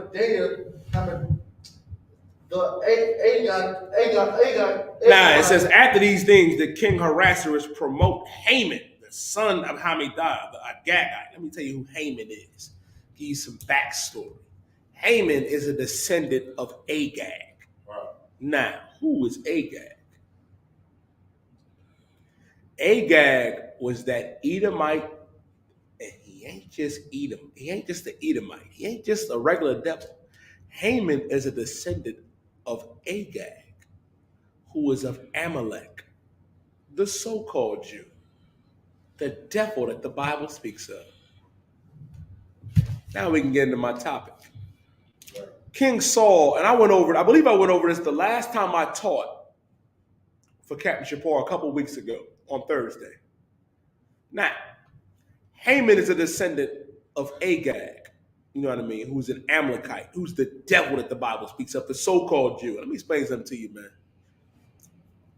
Now it says, after these things, the king Ahasuerus promote Haman, the son of Hamadiah, the Agagite. Let me tell you who Haman is. Give you some backstory. Haman is a descendant of Agag. Wow. Now, who is Agag? Agag was that Edomite, and he ain't just Edom. He ain't just an Edomite. He ain't just a regular devil. Haman is a descendant of Agag, who is of Amalek, the so-called Jew, the devil that the Bible speaks of. Now we can get into my topic. King Saul, and I believe I went over this the last time I taught for Captain Shapar a couple weeks ago on Thursday. Now, Haman is a descendant of Agag, you know what I mean, who's an Amalekite, who's the devil that the Bible speaks of, the so-called Jew. Let me explain something to you, man.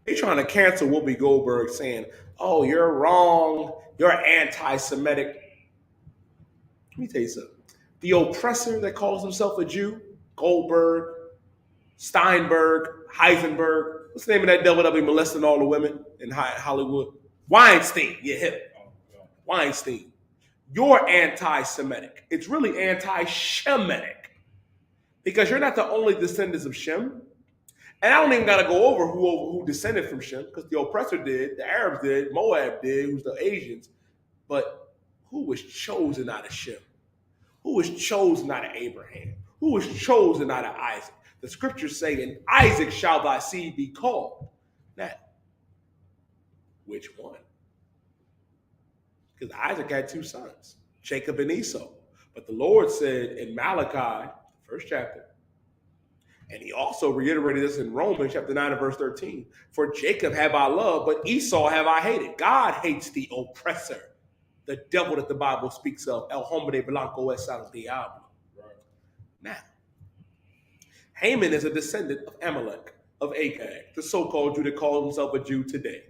They're trying to cancel Whoopi Goldberg saying, oh, you're wrong, you're anti-Semitic. Let me tell you something. The oppressor that calls himself a Jew, Goldberg, Steinberg, Heisenberg, what's the name of that devil that be molesting all the women in Hollywood? Weinstein, you hit it. Weinstein. You're anti-Semitic. It's really anti-Shemitic. Because you're not the only descendants of Shem. And I don't even got to go over who descended from Shem, because the oppressor did, the Arabs did, Moab did, who's the Asians. But who was chosen out of Shem? Who was chosen out of Abraham? Who was chosen out of Isaac? The scriptures say, in Isaac shall thy seed be called. Now, which one? Because Isaac had two sons, Jacob and Esau. But the Lord said in Malachi, first chapter, and he also reiterated this in Romans chapter 9 and verse 13, for Jacob have I loved, but Esau have I hated. God hates the oppressor, the devil that the Bible speaks of, El Hombre Blanco es el Diablo. Right. Now, Haman is a descendant of Amalek, of Agag, the so-called Jew that calls himself a Jew today.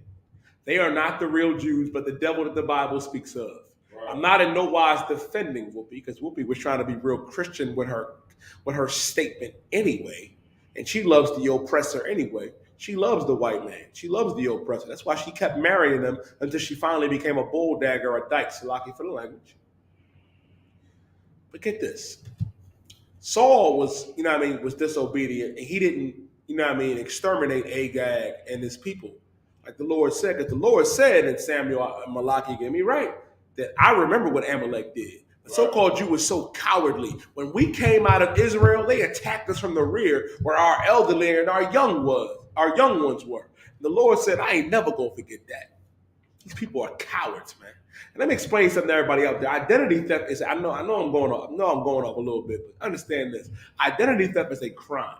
They are not the real Jews, but the devil that the Bible speaks of. Right. I'm not in no wise defending Whoopi, because Whoopi was trying to be real Christian with her statement anyway. And she loves the oppressor anyway. She loves the white man. She loves the oppressor. That's why she kept marrying them until she finally became a bulldagger or a dyke, Salaki for the language. But get this. Saul was, was disobedient, and he didn't you know what I mean, exterminate Agag and his people. Like the Lord said, because the Lord said in Samuel, Malachi, get me right, that I remember what Amalek did. The so-called Jew was so cowardly. When we came out of Israel, they attacked us from the rear where our elderly and our young ones were. The Lord said, I ain't never gonna forget that. These people are cowards, man. And let me explain something to everybody out there. Identity theft is, I know I'm going off a little bit, but understand this. Identity theft is a crime.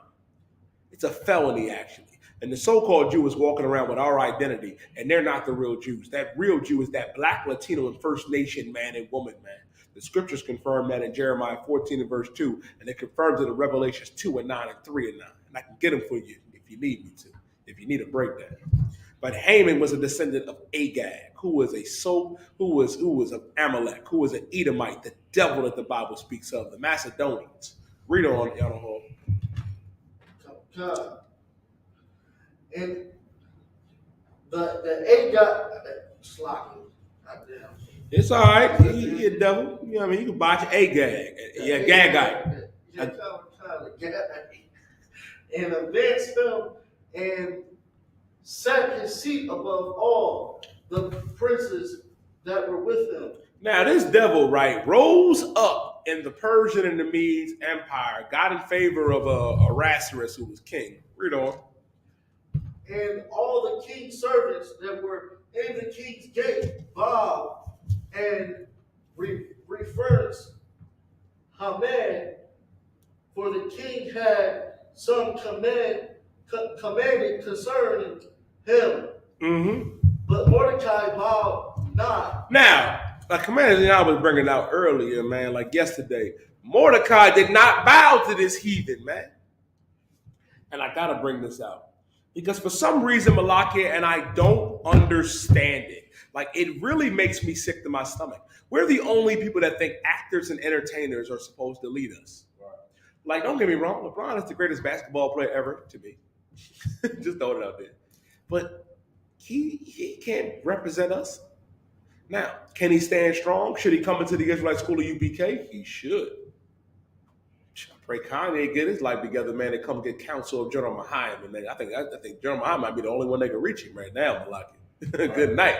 It's a felony, actually. And the so-called Jew is walking around with our identity, and they're not the real Jews. That real Jew is that black, Latino, and First Nation man and woman, man. The scriptures confirm that in Jeremiah 14 and verse 2, and it confirms it in Revelations 2 and 9 and 3 and 9. And I can get them for you if you need me to, if you need a breakdown. But Haman was a descendant of Agag, who was of Amalek, who was an Edomite, the devil that the Bible speaks of, the Macedonians. Read on, y'all. God. And the Agag, sloppy, goddamn. It's all right. He a devil. You know what I mean? You can botch Agag. Yeah, Gagite. And advanced him and set his seat above all the princes that were with him. Now, this devil, right, rose up in the Persian and the Medes Empire, got in favor of Ahasuerus, who was king. Read on. And all the king's servants that were in the king's gate bowed and referenced Haman, for the king had some commanded concerning him. Mm-hmm. But Mordecai bowed not. Now, like Commander I was bringing out earlier, man, like yesterday, Mordecai did not bow to this heathen, man. And I gotta bring this out. Because for some reason, Malachi, and I don't understand it. Like, it really makes me sick to my stomach. We're the only people that think actors and entertainers are supposed to lead us. Right. Like, don't get me wrong, LeBron is the greatest basketball player ever to me. Just throw it out there. But he can't represent us. Now, can he stand strong? Should he come into the Israelite School of UPK? He should. I pray Kanye get his life together, man, and come get counsel of General Mahim. And I think General Mahim might be the only one that can reach him right now, Malaki. Good night.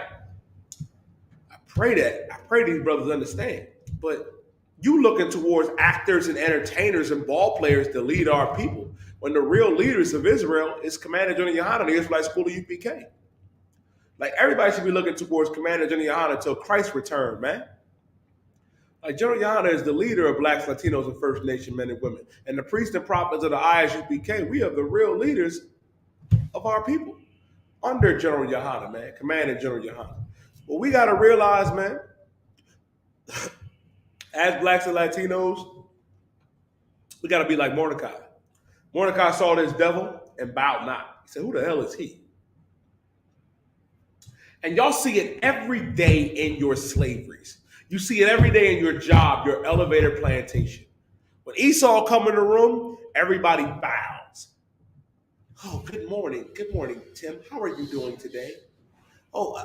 I pray these brothers understand. But you looking towards actors and entertainers and ball players to lead our people, when the real leaders of Israel is Commander General Yohanan, the Israelite School of UPK. Like, everybody should be looking towards Commander General Yohanan until Christ's return, man. Like, General Yohanan is the leader of blacks, Latinos, and First Nation men and women. And the priests and prophets of the ISUPK, we are the real leaders of our people under General Yohanan, man, Commander General Yohanan. Well, we got to realize, man, as blacks and Latinos, we got to be like Mordecai. Mordecai saw this devil and bowed not. He said, who the hell is he? And y'all see it every day in your slaveries. You see it every day in your job, your elevator plantation. When Esau come in the room, everybody bows. Oh, good morning. Good morning, Tim. How are you doing today? Oh,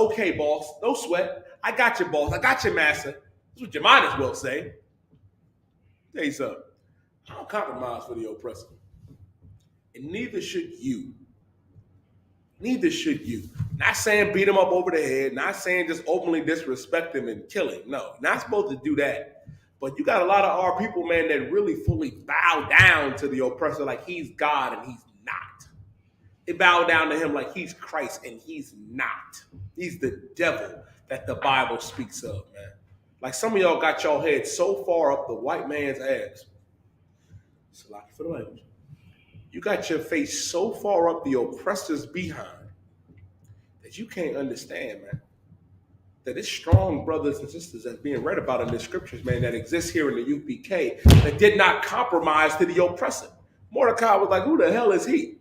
okay, boss. No sweat. I got you, boss. I got you, master. That's what you might as well say. Tell you something. I don't compromise for the oppressor. And neither should you. Neither should you. Not saying beat him up over the head, not saying just openly disrespect him and kill him. No, not supposed to do that. But you got a lot of our people, man, that really fully bow down to the oppressor like he's God and he's not. They bow down to him like he's Christ and he's not. He's the devil that the Bible speaks of, man. Like, some of y'all got your head so far up the white man's ass. It's a lot for the language. You got your face so far up the oppressor's behind that you can't understand, man, that it's strong brothers and sisters that's being read about in the scriptures, man, that exist here in the UPK that did not compromise to the oppressor. Mordecai was like, who the hell is he?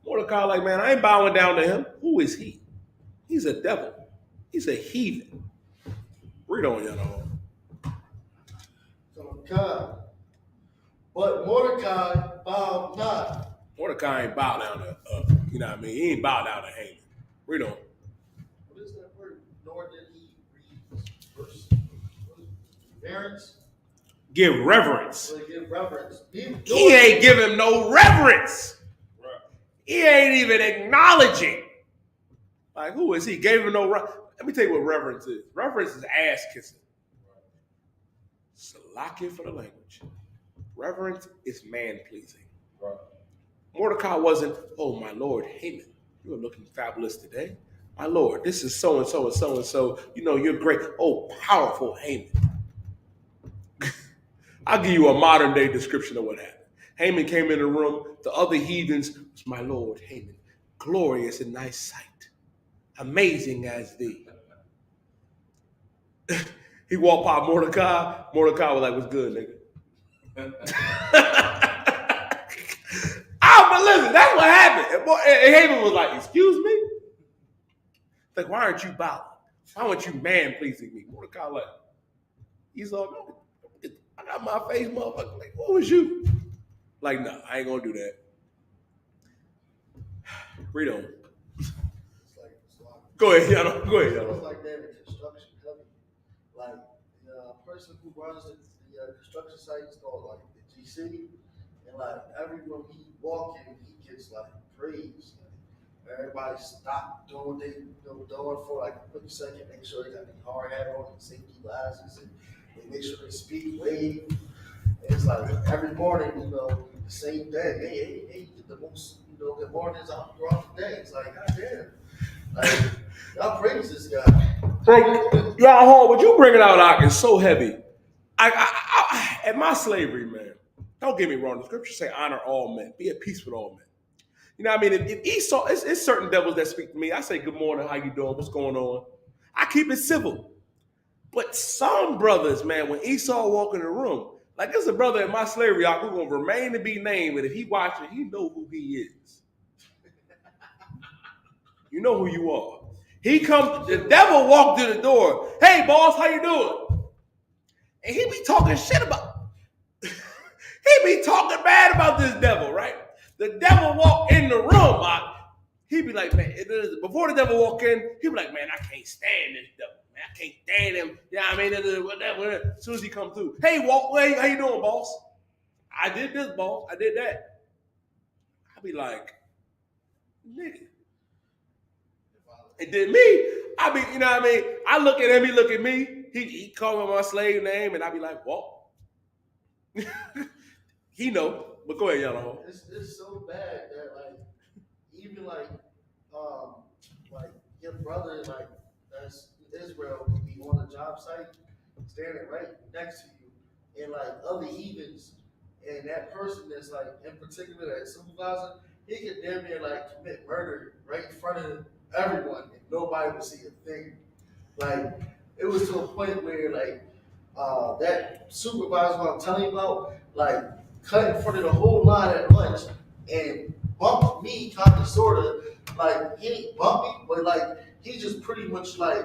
Mordecai like, man, I ain't bowing down to him. Who is he? He's a devil. He's a heathen. Read on, y'all. God. But Mordecai bowed not. Mordecai ain't bow down to, you know what I mean? He ain't bow down to Haman. Read on. What is that word? Nor did he read verse. Variance? give reverence. Really give reverence. He ain't giving no reverence. Right. He ain't even acknowledging. Like, who is he? Gave him no reverence. Let me tell you what reverence is. Reverence is ass kissing. Salakia for the language. Reverence is man pleasing. Right. Mordecai wasn't, oh my Lord, Haman, you are looking fabulous today. My Lord, this is so and so and so and so. You know, you're great. Oh, powerful Haman. I'll give you a modern day description of what happened. Haman came in the room. The other heathens was, my Lord, Haman, glorious in thy sight, amazing as thee. He walked by Mordecai. Mordecai was like, what's good, nigga? But listen, that's what happened. And Haman was like, excuse me? Like, why aren't you bowing? Why aren't you man pleasing me? Mordecai like, he's all, I got my face, motherfucker. Like, what was you? Like, no, I ain't gonna do that. Read on. Go ahead, Yano. Go ahead, Yano. It's like that in construction heavy. Like the person who runs the construction site is called like the GC, and like everywhere he walk in, he gets like praise. Everybody stop doing what they doing for like a quick second, make sure they got the hard hat on and safety glasses, and they make sure they speak, wave. And it's like every morning, the same day. Hey, the most, good mornings out throughout the day. It's like, goddamn, like y'all praise this guy. Bro, y'all, what you bringing out, Doc, is so heavy. I at my slavery, man. Don't get me wrong. The scriptures say, honor all men, be at peace with all men. You know what I mean? If Esau, it's certain devils that speak to me. I say, good morning, how you doing? What's going on? I keep it civil. But some brothers, man, when Esau walk in the room, like there's a brother in my slavery who's going to remain to be named, and if he watching, he know who he is. You know who you are. He comes, the devil walked through the door. Hey, boss, how you doing? And he be talking shit about, he be talking bad about this devil, right? The devil walk in the room, he be like, man, before the devil walk in, he be like, man, I can't stand this devil, man. I can't stand him. Yeah, I mean, whatever. As soon as he come through, hey, Walt, how you doing, boss? I did this, boss. I did that. I be like, nigga. And then me, I be, you know what I mean? I look at him, he look at me. He call me my slave name, and I be like, Walt. He know. But go ahead, y'all. It's so bad that like even like your brother like that's Israel would be on the job site standing right next to you, and like other heathens, and that person that's like in particular that supervisor, he could damn near like commit murder right in front of everyone and nobody would see a thing. Like it was to a point where like that supervisor I'm telling you about, like cut in front of the whole line at lunch and bumped me kind of sort of, like he ain't bumped me, but like he just pretty much like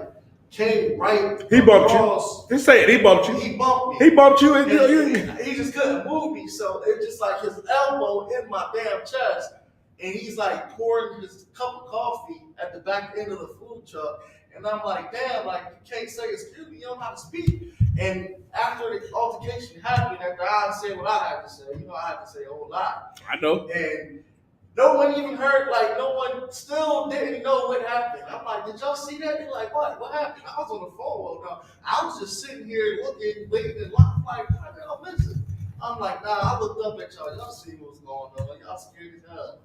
came right he bumped across. You. Just say it, he bumped you. He bumped me. He bumped you. He just couldn't move me, so it's just like his elbow in my damn chest, and he's like pouring his cup of coffee at the back end of the food truck, and I'm like, damn, like you can't say excuse me, you don't know how to speak. And after the altercation happened, after I said what I had to say, I had to say a whole lot. I know. And no one even heard, like, no one still didn't know what happened. I'm like, did y'all see that? They're like, what? What happened? I was on the phone. Well, no, I was just sitting here looking, waiting in line. I'm like, how did y'all miss it? I'm like, nah, I looked up at y'all. Y'all see what's going on. Y'all scared as hell.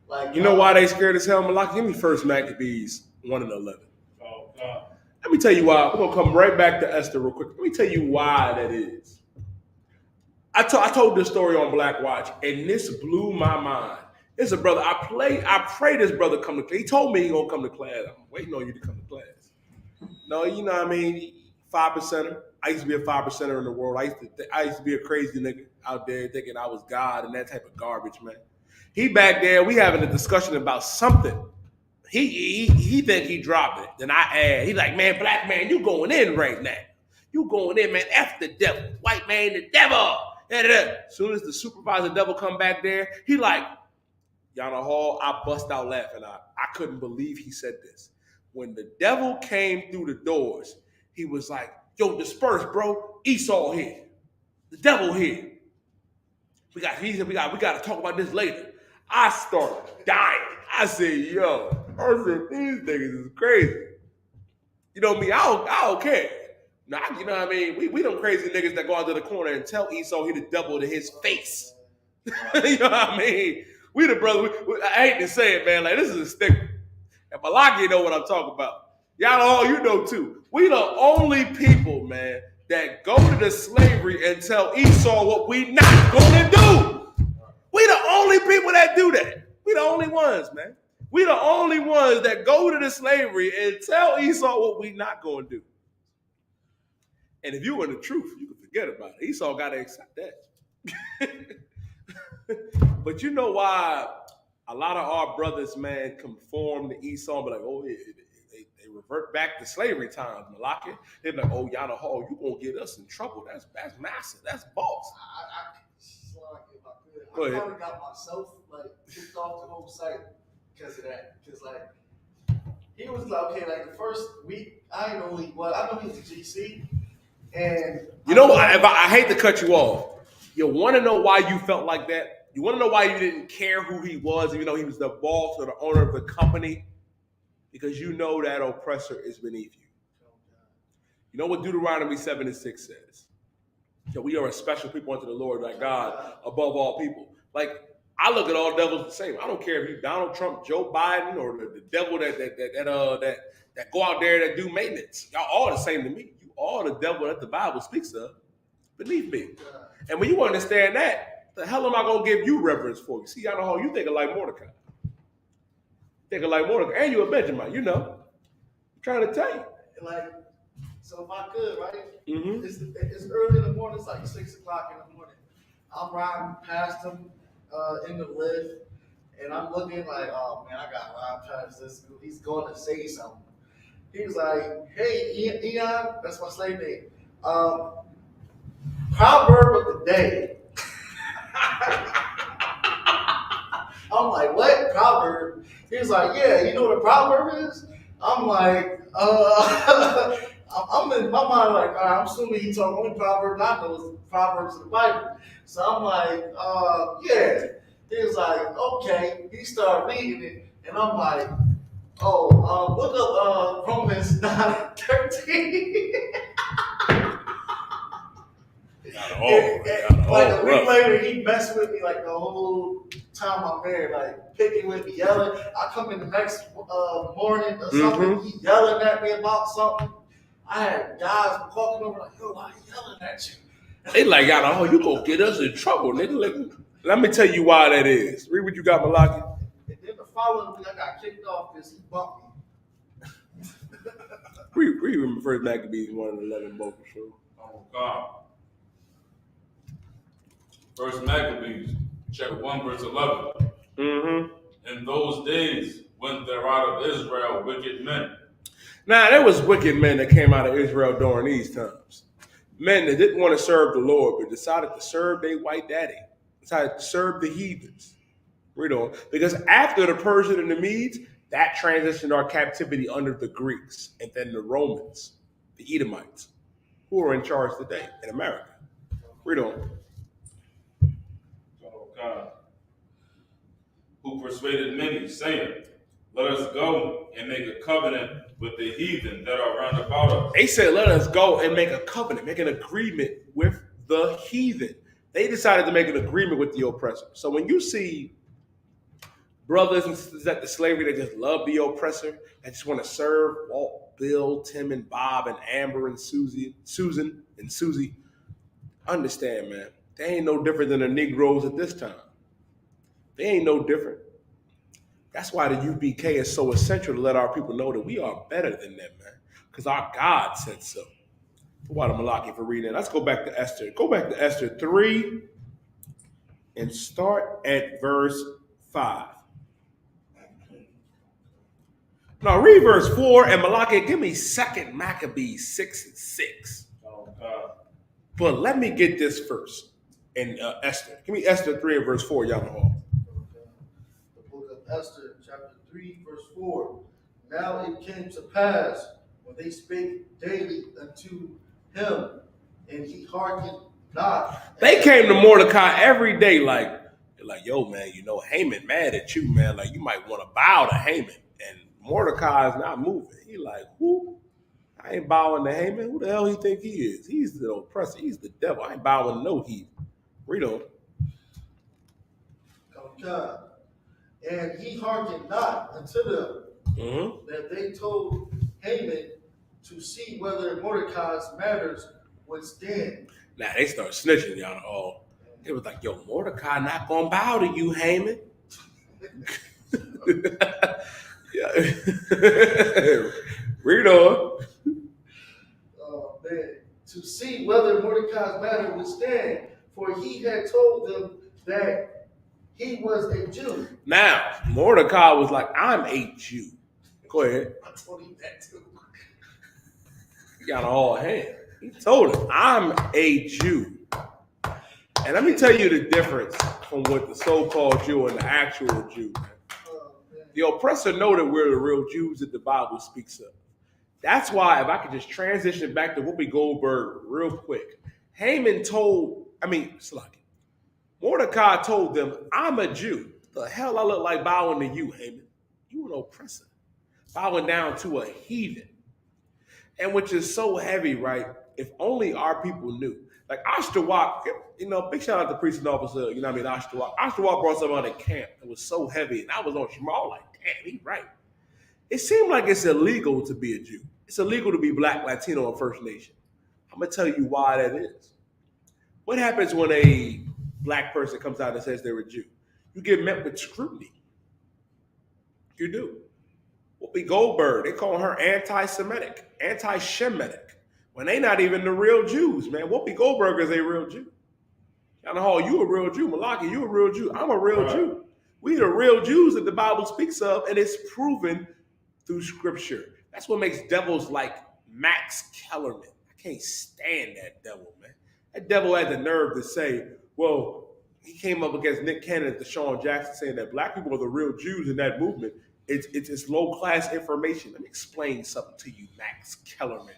Like, you know why they scared as hell, Malak? Give me first Maccabees 1-11. Oh, God. Let me tell you why. We're going to come right back to Esther real quick. Let me tell you why that is. I told this story on Black Watch, and this blew my mind. There's a brother, I pray this brother come to class. He told me he going to come to class. I'm waiting on you to come to class. No, you know what I mean? 5%er. I used to be a 5%er in the world. I used to be a crazy nigga out there thinking I was God and that type of garbage, man. He back there, we having a discussion about something. He think he dropped it. Then I add, he like, man, black man, you going in right now. You going in, man, F the devil. White man, the devil. As soon as the supervisor devil come back there, he like, Yana Hall, I bust out laughing. I couldn't believe he said this. When the devil came through the doors, he was like, yo, disperse, bro. Esau here. The devil here. He said, we got to talk about this later. I started dying. I said, these niggas is crazy. You know me, I don't care. Nah, you know what I mean? We them crazy niggas that go out to the corner and tell Esau he the devil to his face. You know what I mean? We the brother. I hate to say it, man. Like, this is a sticker. And Malaki know what I'm talking about. Y'all all you know too. We the only people, man, that go to the slavery and tell Esau what we not gonna do. We the only people that do that. We the only ones, man. We the only ones that go to the slavery and tell Esau what we not gonna do. And if you want the truth, you can forget about it. Esau gotta accept that. But you know why a lot of our brothers, man, conform to Esau and be like, oh, they revert back to slavery times, Malaki. They're like, oh, Yana Hall, you gonna get us in trouble. That's massive. That's boss. I kind of got myself like kicked off the whole site because of that. Because like he was like, okay, like the first week, I didn't know who he was. I know he was a GC, and you know what? I hate to cut you off. You want to know why you felt like that? You want to know why you didn't care who he was, even though he was the boss or the owner of the company? Because you know that oppressor is beneath you. You know what Deuteronomy 7:6 says? That we are a special people unto the Lord, like God, above all people. Like, I look at all devils the same. I don't care if you Donald Trump, Joe Biden, or the devil that go out there that do maintenance. Y'all all the same to me. You all the devil that the Bible speaks of beneath me. And when you understand that, the hell am I gonna give you reverence for? You see, y'all know how you thinking like Mordecai. Thinking like Mordecai, and you a Benjamin, you know. I'm trying to tell you. Like, so if I could, right? Mm-hmm. It's early in the morning. It's like 6 o'clock in the morning. I'm riding past him in the lift, and I'm looking like, oh man, I got ride past this. He's going to say something. He was like, hey, Eon, that's my slave name. Proverb of the day. I'm like, what proverb? He was like, yeah, you know what a proverb is? I'm like, I'm in my mind like, I'm assuming he talking only proverbs I know is Proverbs of the Bible. So I'm like, yeah. He was like, okay. He started reading it, and I'm like, look up Romans 9:13. Like a week later, he messed with me like the whole time I'm there, like picking with me, yelling. I come in the next morning or something, he yelling at me about something. I had guys walking over like, yo, why he yelling at you? They like, you gonna get us in trouble, nigga. Let me tell you why that is. Read what you got, Malaki. And then the following week, I got kicked off because he bumped me. Read First Maccabees 1:11 both for sure. Oh God. First Maccabees, chapter 1, verse 11. Mm-hmm. In those days went there out of Israel wicked men. Now, there was wicked men that came out of Israel during these times. Men that didn't want to serve the Lord, but decided to serve their white daddy. Decided to serve the heathens. Read on. Because after the Persian and the Medes, that transitioned our captivity under the Greeks and then the Romans, the Edomites, who are in charge today in America. Read on. God, who persuaded many, saying, let us go and make a covenant with the heathen that are round about us. They said, let us go and make a covenant, make an agreement with the heathen. They decided to make an agreement with the oppressor. So when you see brothers and sisters at the slavery that just love the oppressor, that just want to serve Walt, Bill, Tim, and Bob, and Amber, and Susan, and Susie, understand, man, they ain't no different than the Negroes at this time. They ain't no different. That's why the UBK is so essential to let our people know that we are better than them, man, because our God said so. What I'm Malaki for reading. Let's go back to Esther. Go back to Esther 3 and start at verse 5. Now read verse 4 and Malaki, give me 2 Maccabees 6:6. Oh God. But let me get this first. In Esther. Give me Esther 3 and verse 4, Yamaha. The book of Esther, chapter 3, verse 4. Now it came to pass when they spake daily unto him, and he hearkened not. They came to Mordecai every day, like, yo, man, you know, Haman mad at you, man. Like, you might want to bow to Haman. And Mordecai is not moving. He like, who? I ain't bowing to Haman. Who the hell he think he is? He's the oppressor. He's the devil. I ain't bowing to no heathen. Read on. Okay. And he hearkened not unto them, that they told Haman to see whether Mordecai's matters would stand. Now they start snitching, y'all. Oh, they was like, yo, Mordecai not gonna bow to you, Haman. Read on. Oh man. To see whether Mordecai's matter would stand, for he had told them that he was a Jew. Now, Mordecai was like, I'm a Jew. Go ahead. I told him that too. He got a hard hand. He told him, I'm a Jew. And let me tell you the difference from what the so-called Jew and the actual Jew. The oppressor know that we're the real Jews that the Bible speaks of. That's why, if I could just transition back to Whoopi Goldberg real quick. Mordecai told them, I'm a Jew. The hell I look like bowing to you, Haman? You an oppressor. Bowing down to a heathen. And which is so heavy, right? If only our people knew. Like Ashtawak, you know, big shout out to priest and officer, you know what I mean, Ashtawak. Ashtawak brought something out of camp that was so heavy, and I was on Shema, like, damn, he's right. It seemed like it's illegal to be a Jew. It's illegal to be Black, Latino, and First Nation. I'm going to tell you why that is. What happens when a Black person comes out and says they're a Jew? You get met with scrutiny. You do. Whoopi Goldberg, they call her anti-Semitic, anti-Shemitic, when they not even the real Jews, man. Whoopi Goldberg is a real Jew. Yana Hall, you a real Jew. Malaki, you a real Jew. I'm a real Jew. We the real Jews that the Bible speaks of, and it's proven through Scripture. That's what makes devils like Max Kellerman. I can't stand that devil, man. That devil had the nerve to say, well, he came up against Nick Cannon and Deshaun Jackson saying that Black people are the real Jews in that movement. It's low-class information. Let me explain something to you, Max Kellerman,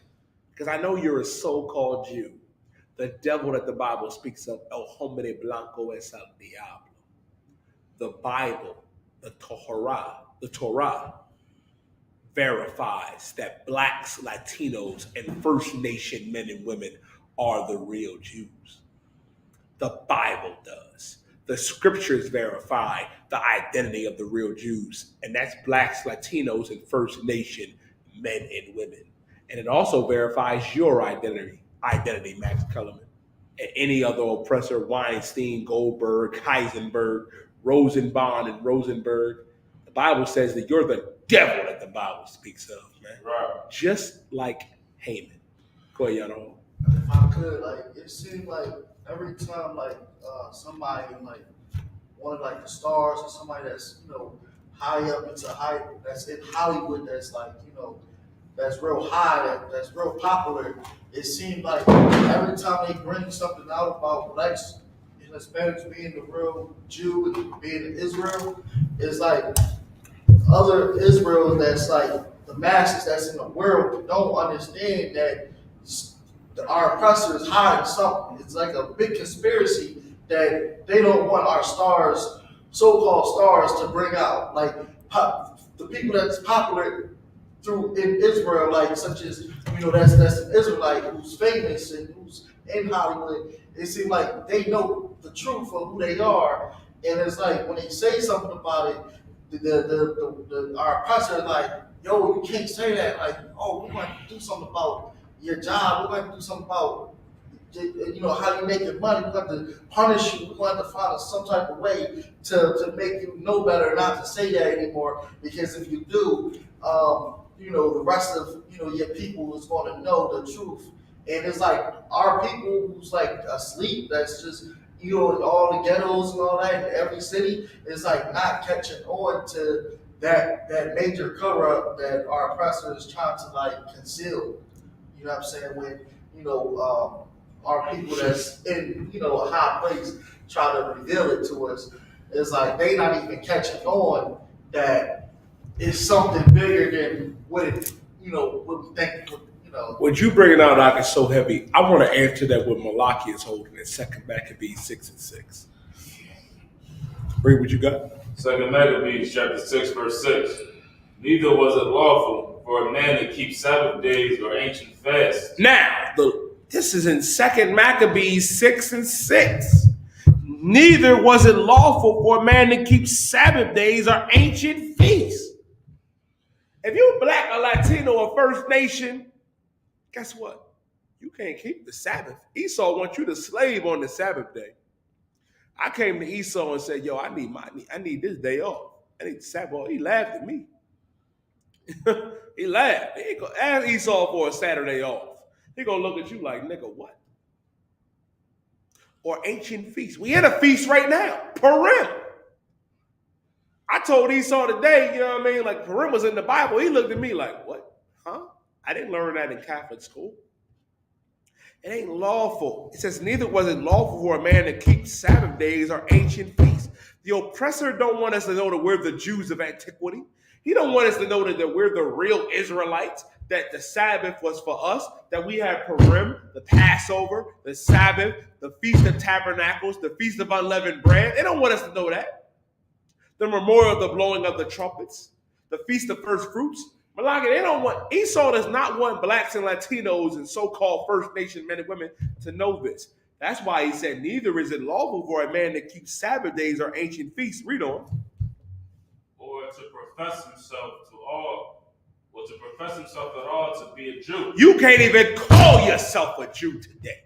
because I know you're a so-called Jew. The devil that the Bible speaks of, El Hombre Blanco es el Diablo. The Bible, the Torah, verifies that Blacks, Latinos, and First Nation men and women are the real Jews. The Bible does. The scriptures verify the identity of the real Jews, and that's Blacks, Latinos, and First Nation men and women. And it also verifies your identity, Max Kellerman, and any other oppressor, Weinstein, Goldberg, Heisenberg, Rosenbaum, and Rosenberg. The Bible says that you're the devil that the Bible speaks of, man. Right. Just like Haman. Go ahead, Yano. If I could, like, it seemed like every time, like, somebody, like, one of, like, the stars or somebody that's, you know, high up into high, that's in Hollywood, that's, like, you know, that's real high, that's real popular, it seemed like every time they bring something out about Blacks and Hispanics being the real Jew and being in Israel, it's like other Israel that's like the masses that's in the world don't understand that our oppressor is hiding something. It's like a big conspiracy that they don't want our stars, so-called stars, to bring out. Like the people that's popular through in Israel, like such as, you know, that's an Israelite who's famous and who's in Hollywood. It seems like they know the truth of who they are, and it's like when they say something about it, our oppressor is like, yo, you can't say that. Like, oh, we're going to do something about your job. We're going to do something about, you know, how you making money. We're going to punish you. We're going to find some type of way to make you know better, not to say that anymore. Because if you do, you know, the rest of, you know, your people is going to know the truth. And it's like our people who's like asleep, that's just, you know, all the ghettos and all that in every city, is like not catching on to that major cover up that our oppressor is trying to like conceal. You know what I'm saying? When, you know, our people that's in, you know, a high place try to reveal it to us, it's like they not even catching on that it's something bigger than what it, you know, what we think, you What you bringing out, Doc, is so heavy. I want to answer that with Malachi is holding in 2 Maccabees 6:6. Bring what you got. 2 Maccabees chapter 6, verse 6. Neither was it lawful for a man to keep Sabbath days or ancient fasts. Now, this is in 2 Maccabees 6:6. Neither was it lawful for a man to keep Sabbath days or ancient feasts. If you're black or Latino or First Nation, guess what? You can't keep the Sabbath. Esau wants you to slave on the Sabbath day. I came to Esau and said, yo, I need this day off. I need the Sabbath. He laughed at me. He laughed. He ain't gonna ask Esau for a Saturday off. He gonna look at you like, nigga, what? Or ancient feast. We had a feast right now, Purim. I told Esau today, you know what I mean? Like Purim was in the Bible. He looked at me like, what? Huh? I didn't learn that in Catholic school. It ain't lawful. It says, neither was it lawful for a man to keep Sabbath days or ancient feasts. The oppressor don't want us to know that we're the Jews of antiquity. He don't want us to know that we're the real Israelites, that the Sabbath was for us, that we had Purim, the Passover, the Sabbath, the Feast of Tabernacles, the Feast of Unleavened Bread. They don't want us to know that. The memorial of the blowing of the trumpets, the Feast of First Fruits. Malachi, Esau does not want blacks and Latinos and so-called First Nation men and women to know this. That's why he said, neither is it lawful for a man to keep Sabbath days or ancient feasts. Read on. Or to profess himself at all to be a Jew. You can't even call yourself a Jew today.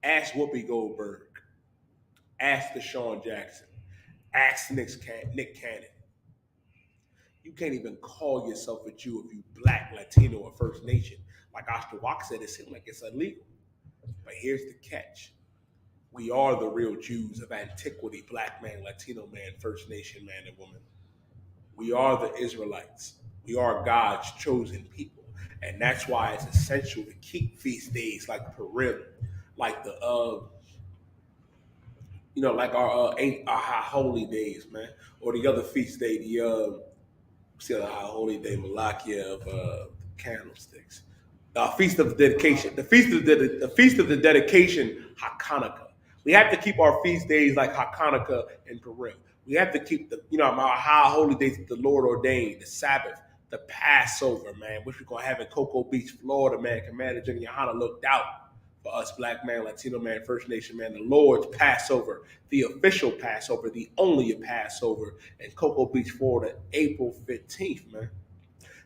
Ask Whoopi Goldberg. Ask Deshaun Jackson. Ask Nick Cannon. You can't even call yourself a Jew if you black, Latino, or First Nation. Like Osterwalk said, it seems like it's illegal. But here's the catch. We are the real Jews of antiquity, black man, Latino man, First Nation man and woman. We are the Israelites. We are God's chosen people. And that's why it's essential to keep feast days like Purim, like like our high holy days, man. Or the other feast day, the high holy day, Malachi of candlesticks. Feast of dedication. The feast of the dedication, Hanukkah. We have to keep our feast days like Hanukkah and Purim. We have to keep our high holy days that the Lord ordained, the Sabbath, the Passover, man, which we're gonna have in Cocoa Beach, Florida, man. Commander General Yohana looked out for us, black man, Latino man, First Nation man, the Lord's Passover, the official Passover, the only Passover in Cocoa Beach, Florida, April 15th, man.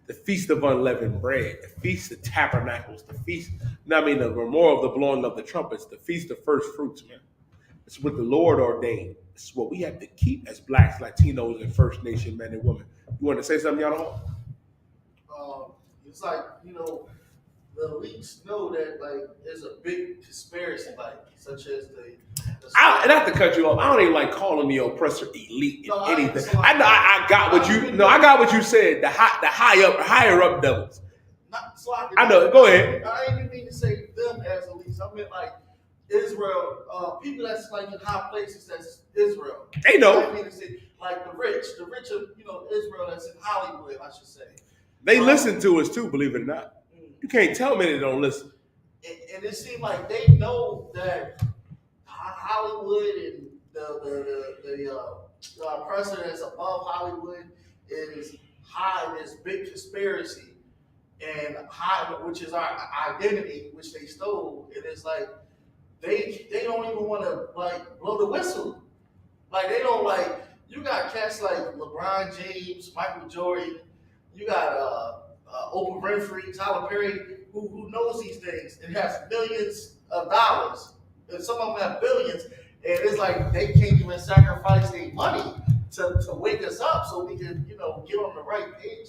The Feast of Unleavened Bread, the Feast of Tabernacles, the memorial of the blowing of the trumpets, the Feast of First Fruits, man. It's what the Lord ordained. It's what we have to keep as blacks, Latinos, and First Nation men and women. You want to say something, y'all? It's like, the elites know that there's a big conspiracy, such as not to cut you off. I don't even like calling the oppressor elite in anything. I got what you said. The higher up devils. I know. Go ahead. I didn't mean to say them as elites. I meant like Israel, people that's like in high places. That's Israel. They know. I didn't mean to say like the rich of Israel that's in Hollywood. I should say. They listen to us too. Believe it or not. You can't tell me they don't listen. And it seems like they know that Hollywood and the oppressor that's above Hollywood is high in this big conspiracy and which is our identity, which they stole. And it's like they don't even want to blow the whistle. Like they don't you got cats like LeBron James, Michael Jordan, you got Oprah Winfrey, Tyler Perry, who knows these things and has millions of dollars. And some of them have billions. And it's like they can't even sacrifice their money to wake us up so we can, get on the right page,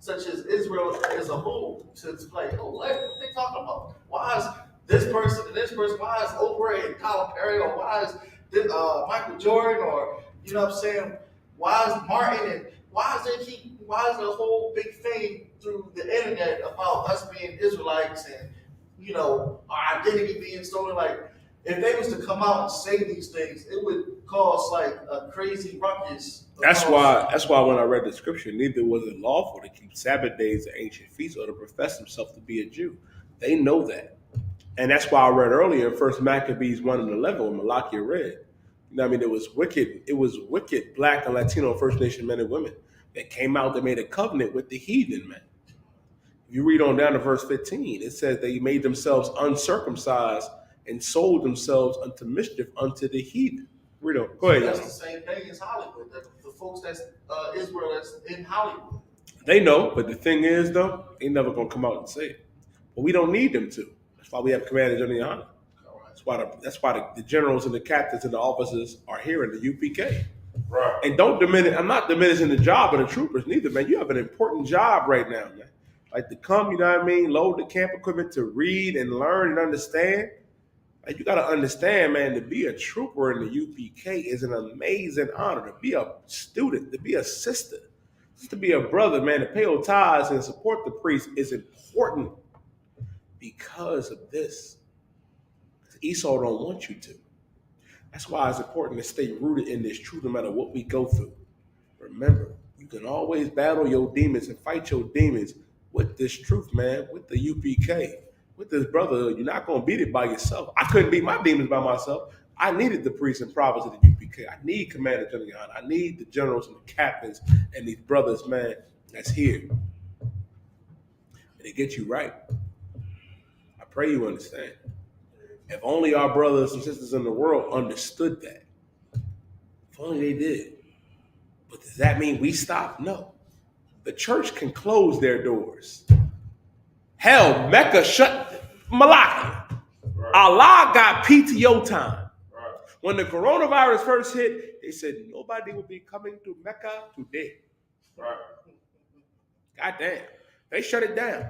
such as Israel as a whole. To what they talking about? Why is this person and this person? Why is Oprah and Tyler Perry? Or why is Michael Jordan? Or why is Martin and why is the whole big thing through the internet about us being Israelites and our identity being stolen? if they was to come out and say these things, it would cause like a crazy ruckus. That's why when I read the scripture, neither was it lawful to keep Sabbath days or ancient feasts or to profess himself to be a Jew. They know that. And that's why I read earlier in 1 Maccabees 1 and 11 when Malachi read. You know what I mean? It was wicked black and Latino First Nation men and women that came out that made a covenant with the heathen men. If you read on down to verse 15, it says they made themselves uncircumcised and sold themselves unto mischief unto the heathen. Read on. Go ahead, That's y'all. the same thing as Hollywood. The folks that's Israel that's in Hollywood. They know, but the thing is, though, they never gonna come out and say it. But we don't need them to. That's why we have commanders under your honor. That's why the generals and the captains and the officers are here in the UPK. Right. And don't diminish. I'm not diminishing the job of the troopers neither, man. You have an important job right now, man. Like to come, you know what I mean, load the camp equipment to read and learn and understand. Like you got to understand, man, to be a trooper in the UPK is an amazing honor. To be a student, to be a sister, just to be a brother, man, to pay your tithes and support the priest is important because of this. Esau don't want you to. That's why it's important to stay rooted in this truth no matter what we go through. Remember, you can always battle your demons and fight your demons with this truth, man, with the UPK, with this brotherhood. You're not going to beat it by yourself. I couldn't beat my demons by myself. I needed the priests and prophets of the UPK. I need Commander General. I need the generals and the captains and these brothers, man, that's here. And they get you right. I pray you understand. If only our brothers and sisters in the world understood that. If only they did. But does that mean we stop? No. The church can close their doors. Hell, Mecca shut Malachi. Right. Allah got PTO time. Right. When the coronavirus first hit, they said nobody will be coming to Mecca today. Right. God damn. They shut it down.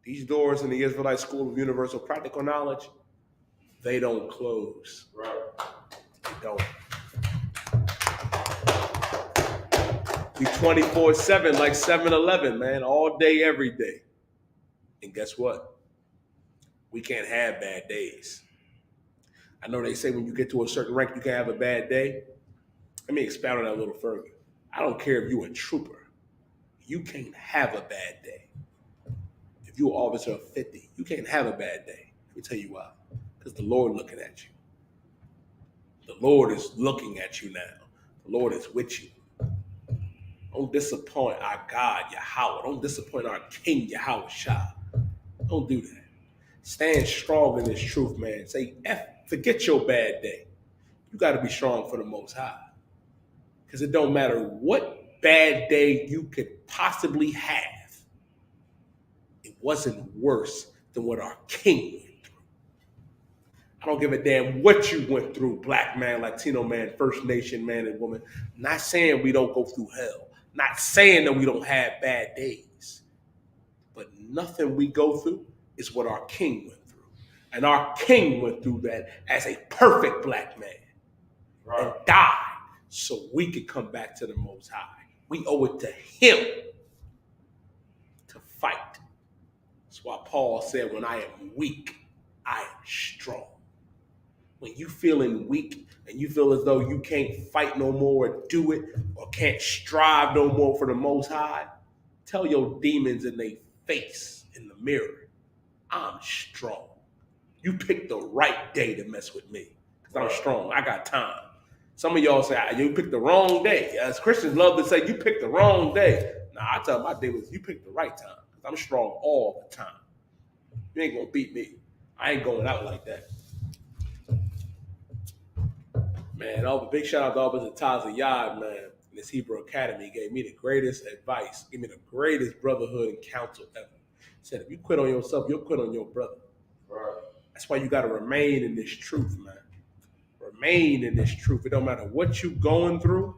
These doors in the Israelite School of Universal Practical Knowledge, they don't close. Right. They don't. We 24/7 like 7-Eleven, man, all day, every day. And guess what? We can't have bad days. I know they say when you get to a certain rank, you can have a bad day. Let me expound on that a little further. I don't care if you're a trooper. You can't have a bad day. If you're an officer of 50, you can't have a bad day. Let me tell you why. Because the Lord looking at you. The Lord is looking at you now. The Lord is with you. Don't disappoint our God, Yahweh. Don't disappoint our King, Yahweh Shah. Don't do that. Stand strong in this truth, man. Say, forget your bad day. You got to be strong for the Most High. Because it don't matter what bad day you could possibly have. It wasn't worse than what our King went through. I don't give a damn what you went through, black man, Latino man, First Nation man and woman. I'm not saying we don't go through hell. I'm not saying that we don't have bad days. But nothing we go through is what our King went through. And our King went through that as a perfect black man. Right. And died so we could come back to the Most High. We owe it to him to fight. That's why Paul said, when I am weak, I am strong. When you feeling weak and you feel as though you can't fight no more or do it or can't strive no more for the Most High, tell your demons in their face in the mirror, I'm strong. You picked the right day to mess with me because I'm strong. I got time. Some of y'all say, you picked the wrong day. As Christians love to say, you picked the wrong day. Nah, I tell my demons, you picked the right time because I'm strong all the time. You ain't going to beat me. I ain't going out like that. Man, a big shout out to Officer Taza Yad, man, in this Hebrew Academy. He gave me the greatest advice, gave me the greatest brotherhood and counsel ever. He said, if you quit on yourself, you'll quit on your brother. Right. That's why you got to remain in this truth, man. Remain in this truth. It don't matter what you're going through.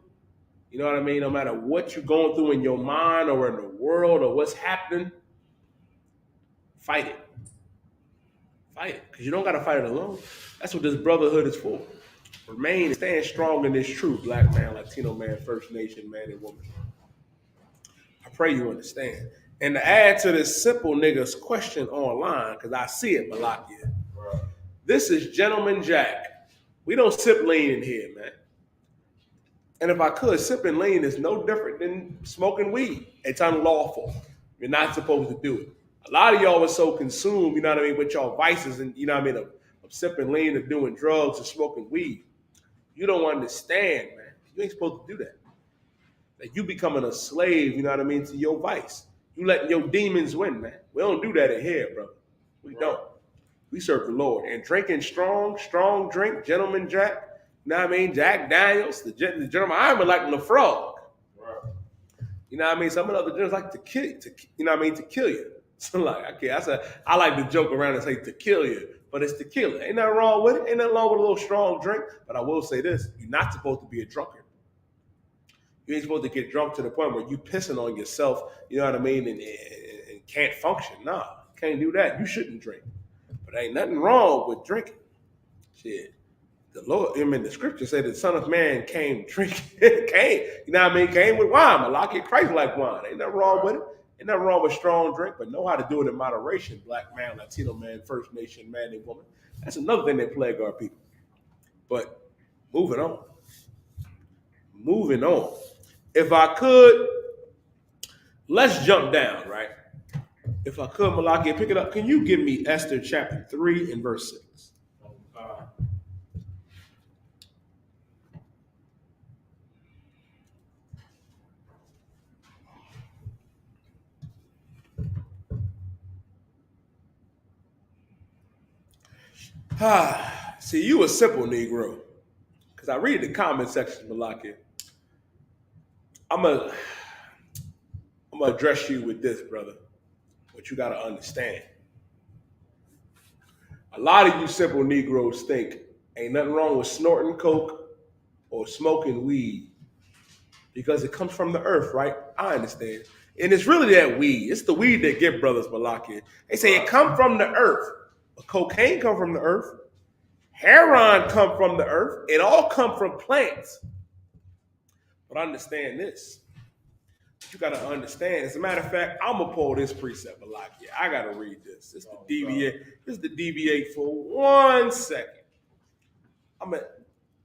You know what I mean? No matter what you're going through in your mind or in the world or what's happening, fight it. Fight it. Because you don't got to fight it alone. That's what this brotherhood is for. Remain and stand strong in this truth, black man, Latino man, First Nation man and woman. I pray you understand. And to add to this simple nigga's question online, because I see it, Malakia. Right. This is Gentleman Jack. We don't sip lean in here, man. And if I could, sipping lean is no different than smoking weed. It's unlawful. You're not supposed to do it. A lot of y'all are so consumed, you know what I mean, with y'all vices and, you know what I mean, of sipping lean, of doing drugs, or smoking weed. You don't understand, man. You ain't supposed to do that. Like you becoming a slave, you know what I mean, to your vice. You letting your demons win, man. We don't do that in here, brother. We don't. We serve the Lord. And drinking strong drink, Gentleman Jack, you know what I mean? Jack Daniels, the gentleman, I even like LaFrog. Right. You know what I mean? Some of the other gentlemen like to kill, you know what I mean, to kill you. So like, okay, I like to joke around and say to kill you, but it's tequila. Ain't nothing wrong with it. Ain't nothing wrong with a little strong drink. But I will say this: you're not supposed to be a drunkard. You ain't supposed to get drunk to the point where you pissing on yourself. You know what I mean? And can't function. No, can't do that. You shouldn't drink. But ain't nothing wrong with drinking. Shit. The Lord, I mean, the scripture said the Son of Man came drinking, you know what I mean? Came with wine. Malaki Christ like wine. Ain't nothing wrong with it. Ain't nothing wrong with strong drink, but know how to do it in moderation. Black man, Latino man, First Nation man and woman. That's another thing that plague our people. But moving on. Moving on. If I could, let's jump down, right? If I could, Malaki, pick it up. Can you give me Esther chapter 3 and verse 6? See, you a simple Negro. Because I read the comment section, Malaki. I'm gonna address you with this, brother. What you gotta understand. A lot of you simple Negroes think ain't nothing wrong with snorting coke or smoking weed because it comes from the earth, right? I understand. And it's really that weed. It's the weed that get brothers Malaki. They say it come from the earth. But cocaine come from the earth. Heroin come from the earth. It all come from plants. But understand this. You got to understand. As a matter of fact, I'm going to pull this precept, Malaki. I got to read this. This is the deviate for 1 second. I'm going to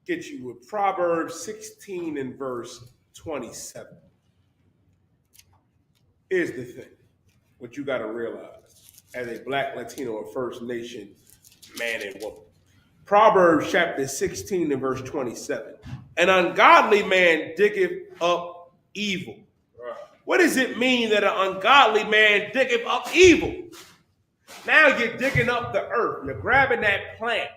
get you with Proverbs 16 and verse 27. Here's the thing. What you got to realize as a Black, Latino, or First Nation man and woman. Proverbs chapter 16 and verse 27. An ungodly man diggeth up evil. Right. What does it mean that an ungodly man diggeth up evil? Now you're digging up the earth. You're grabbing that plant,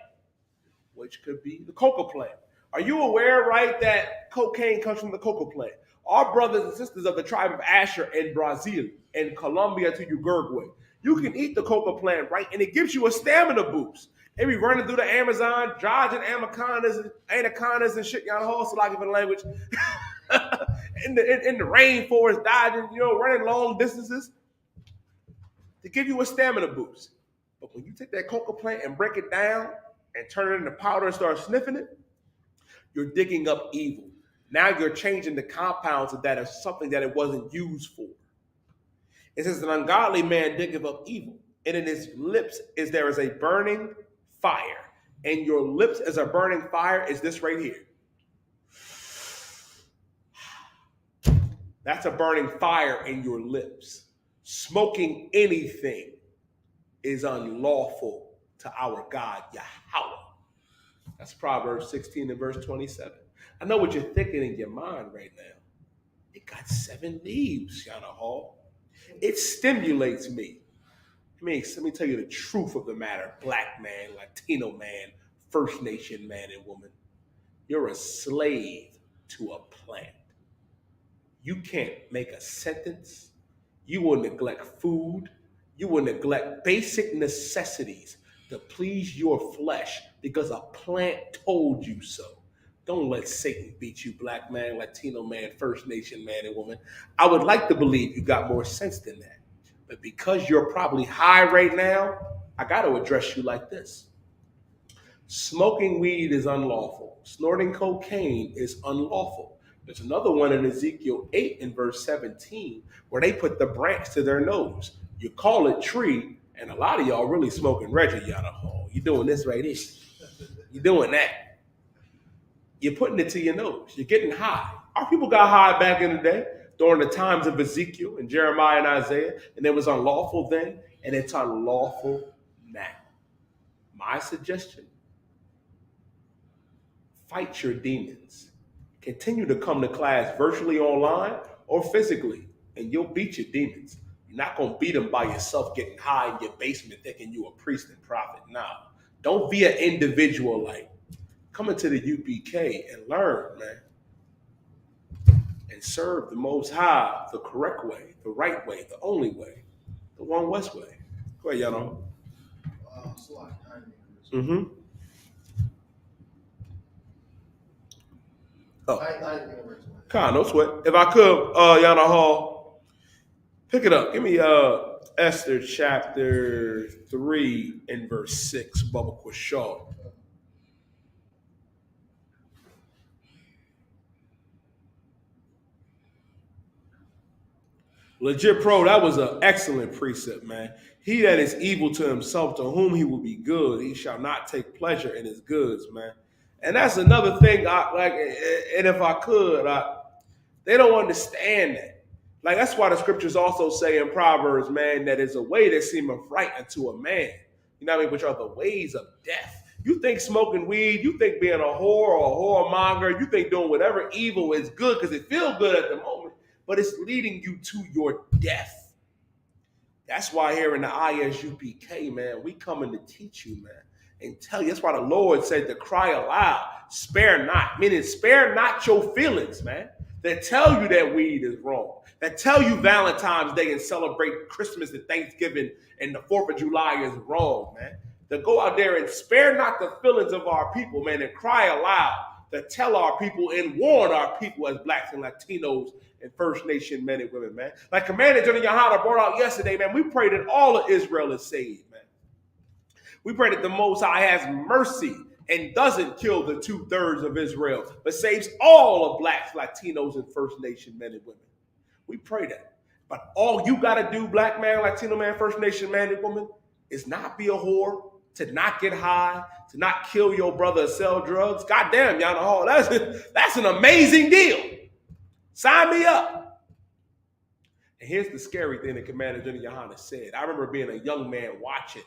which could be the cocoa plant. Are you aware, right, that cocaine comes from the cocoa plant? Our brothers and sisters of the tribe of Asher in Brazil, in Colombia to Uruguay, you can eat the cocoa plant, right, and it gives you a stamina boost. They be running through the Amazon, dodging anacondas and shit, y'all hold so like in language. in the rainforest, dodging, running long distances to give you a stamina boost. But when you take that cocoa plant and break it down and turn it into powder and start sniffing it, you're digging up evil. Now you're changing the compounds of that as something that it wasn't used for. It says an ungodly man diggeth up evil, and in his lips there is a burning fire. And your lips as a burning fire is this right here. That's a burning fire in your lips. Smoking anything is unlawful to our God, Yahweh. That's Proverbs 16 and verse 27. I know what you're thinking in your mind right now. It got 7 leaves, Yana Hall. It stimulates me. Let me tell you the truth of the matter, Black man, Latino man, First Nation man and woman. You're a slave to a plant. You can't make a sentence. You will neglect food. You will neglect basic necessities to please your flesh because a plant told you so. Don't let Satan beat you, Black man, Latino man, First Nation man and woman. I would like to believe you got more sense than that. But because you're probably high right now, I got to address you like this. Smoking weed is unlawful. Snorting cocaine is unlawful. There's another one in Ezekiel 8 and verse 17 where they put the branch to their nose. You call it tree, And a lot of y'all really smoking Reggie out of hall. You're doing this right here. You're doing that. You're putting it to your nose. You're getting high. Our people got high back in the day during the times of Ezekiel and Jeremiah and Isaiah, and it was unlawful then, and it's unlawful now. My suggestion, fight your demons. Continue to come to class virtually online or physically, and you'll beat your demons. You're not going to beat them by yourself getting high in your basement thinking you a priest and prophet. Nah, don't be an individual like come into the UPK and learn, man. And serve the Most High the correct way, the right way, the only way, the one West way. Go ahead, y'all. Mm-hmm. Oh. No sweat. If I could, Yana Hall, pick it up. Give me Esther chapter 3 and verse 6, Bubba Quashaw. Legit pro, that was an excellent precept, man. He that is evil to himself, to whom he will be good, he shall not take pleasure in his goods, man. And that's another thing, and if I could, they don't understand that. Like, that's why the scriptures also say in Proverbs, man, that is a way that seemeth right unto a man. You know what I mean? Which are the ways of death. You think smoking weed, you think being a whore or a whoremonger, you think doing whatever evil is good because it feels good at the moment, but it's leading you to your death. That's why here in the ISUPK, man, we coming to teach you, man, and tell you. That's why the Lord said to cry aloud, spare not, meaning spare not your feelings, man, that tell you that weed is wrong, that tell you Valentine's Day and celebrate Christmas and Thanksgiving and the 4th of July is wrong, man. To go out there and spare not the feelings of our people, man, and cry aloud, to tell our people and warn our people as blacks and Latinos and First Nation men and women, man. Like Commander General Yahana brought out yesterday, man, we pray that all of Israel is saved, man. We pray that the Most High has mercy and doesn't kill the 2/3 of Israel, but saves all of blacks, Latinos, and First Nation men and women. We pray that. But all you got to do, black man, Latino man, First Nation man and woman, is not be a whore, to not get high, to not kill your brother or sell drugs. Goddamn, Yana Hall, that's an amazing deal. Sign me up. And here's the scary thing that Commander General Yohana said. I remember being a young man watching,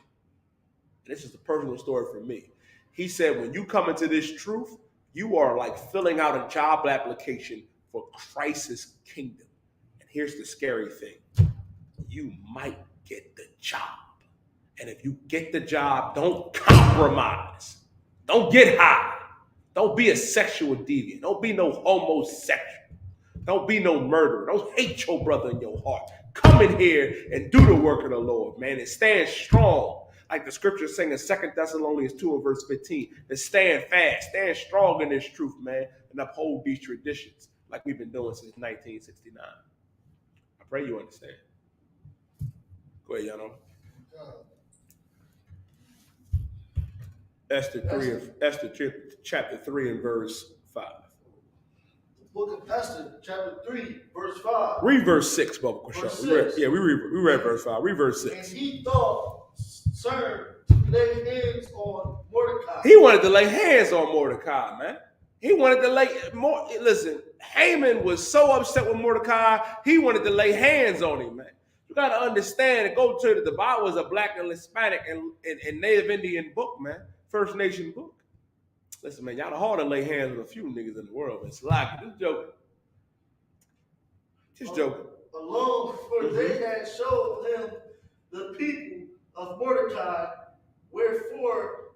and this is a personal story for me. He said, when you come into this truth, you are like filling out a job application for Christ's kingdom. And here's the scary thing. You might get the job. And if you get the job, don't compromise. Don't get high. Don't be a sexual deviant. Don't be no homosexual. Don't be no murderer. Don't hate your brother in your heart. Come in here and do the work of the Lord, man, and stand strong. Like the scripture saying in 2 Thessalonians 2 and verse 15, to stand fast, stand strong in this truth, man, and uphold these traditions like we've been doing since 1969. I pray you understand. Go ahead, Yano. Esther chapter 3 and verse 5. Book of Esther, chapter 3, verse 5. Read verse 6, Bubba Quashaw. We read verse 5. Read verse 6. And he thought, sir, to lay hands on Mordecai. He wanted to lay hands on Mordecai, man. He wanted to lay more. Listen, Haman was so upset with Mordecai, he wanted to lay hands on him, man. You got to understand and go to the Bible is a black and Hispanic and Native Indian book, man. First Nation book. Listen, man, y'all hard to lay hands on a few niggas in the world, man. It's like, just joking. Just joking. Alone, for they had showed him the people of Mordecai, wherefore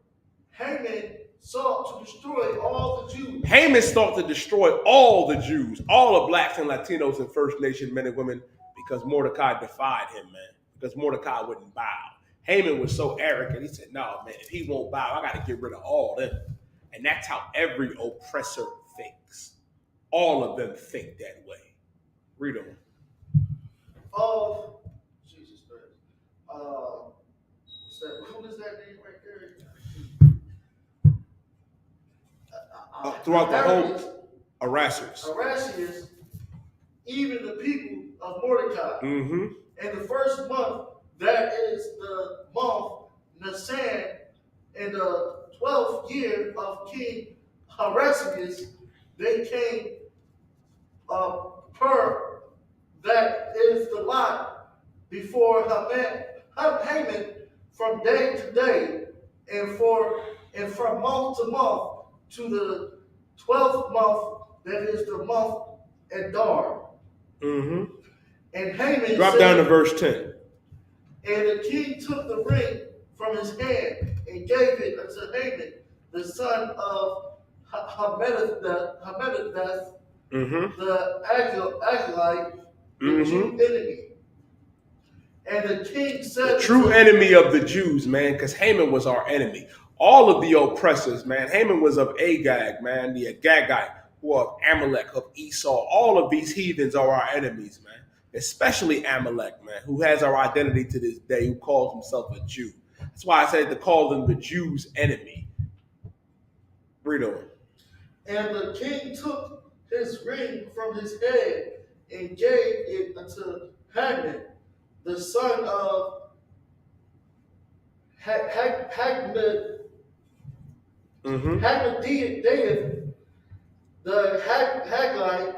Haman sought to destroy all the Jews. Haman sought to destroy all the Jews, all the blacks and Latinos and First Nation men and women, because Mordecai defied him, man. Because Mordecai wouldn't bow. Haman was so arrogant, he said, no, man, if he won't bow, I got to get rid of all them. And that's how every oppressor thinks. All of them think that way. Read them. Oh, Jesus Christ. What is that name right there? Throughout the whole, Erastus, even the people of Mordecai. Mm-hmm. In the first month that is the month Nisan, in the 12th year of King Heresias, they came per that is the lot before Haman from day to day, and from month to month to the 12th month, that is the month Adar. Mm-hmm. And Haman Drop said, down to verse 10. and the king took the ring from his hand and gave it unto Haman, the son of Hammedatha, Mm-hmm. the Agagite, the Jew enemy. And the king said, The true enemy of the Jews, man, because Haman was our enemy. All of the oppressors, man. Haman was of Agag, man, the Agagite, who are of Amalek, of Esau. All of these heathens are our enemies, man. Especially Amalek, man, who has our identity to this day, who calls himself a Jew. That's why I said to call them the Jews' enemy. Read on. and the king took his ring from his head and gave it unto Haman, the son of Hagmediah, the Hagite,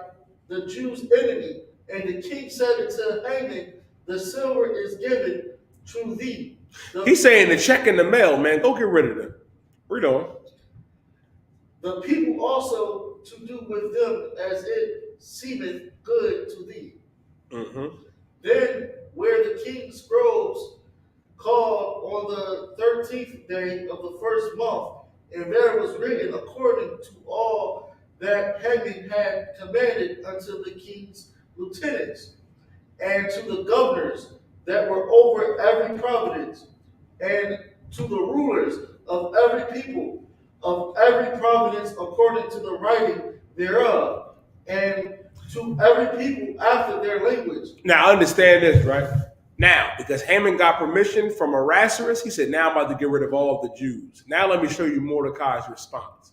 the Jews' enemy. And the king said unto Haman, the silver is given to thee. He's saying the check in the mail, man. Go get rid of them. Read on. The people also to do with them as it seemeth good to thee. Mm-hmm. Then where the king's scrolls called on the 13th day of the first month, and there was written according to all that Haman had commanded unto the king's lieutenants, and to the governors that were over every province, and to the rulers of every people, of every province according to the writing thereof, and to every people after their language. Now understand this, right? Now, because Haman got permission from Ahasuerus, he said, now I'm about to get rid of all the Jews. Now let me show you Mordecai's response,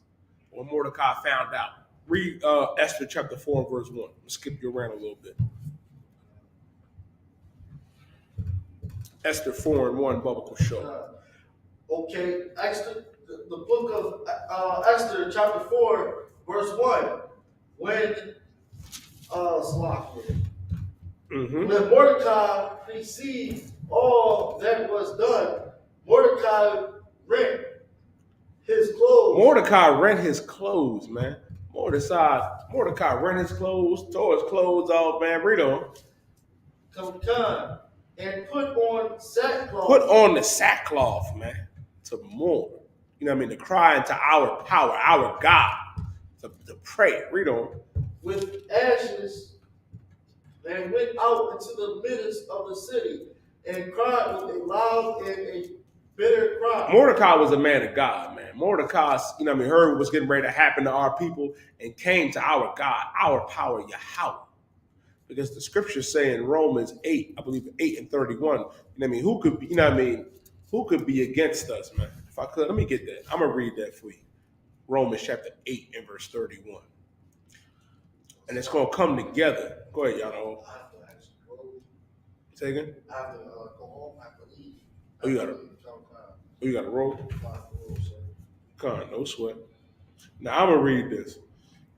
or Mordecai found out. Read Esther chapter 4 and verse 1. Let's skip you around a little bit. Esther 4 and 1, Biblical show. Okay, Esther, the book of Esther, chapter 4, verse 1. When Mm-hmm. when Mordecai received all that was done, Mordecai rent his clothes. Mordecai rent his clothes, man. Mordecai rent his clothes, tore his clothes off, man. Read on. And put on sackcloth. Put on the sackcloth, man, to mourn. You know what I mean? To cry into our power, our God, to pray. Read on. With ashes, and went out into the midst of the city, and cried with a loud and a bitter cry. Mordecai was a man of God, man. Mordecai, you know what I mean, heard what was getting ready to happen to our people and came to our God, our power, Yahweh. Because the scriptures say in Romans 8, I believe 8 and 31, you know what I mean, who could be, you know what I mean, who could be against us, man? If I could, let me get that. I'm going to read that for you. Romans chapter 8 and verse 31. And it's going to come together. Go ahead, y'all. Say again? I have to go home. I have to leave. Oh, you got to roll? Come on, no sweat. Now, I'm going to read this.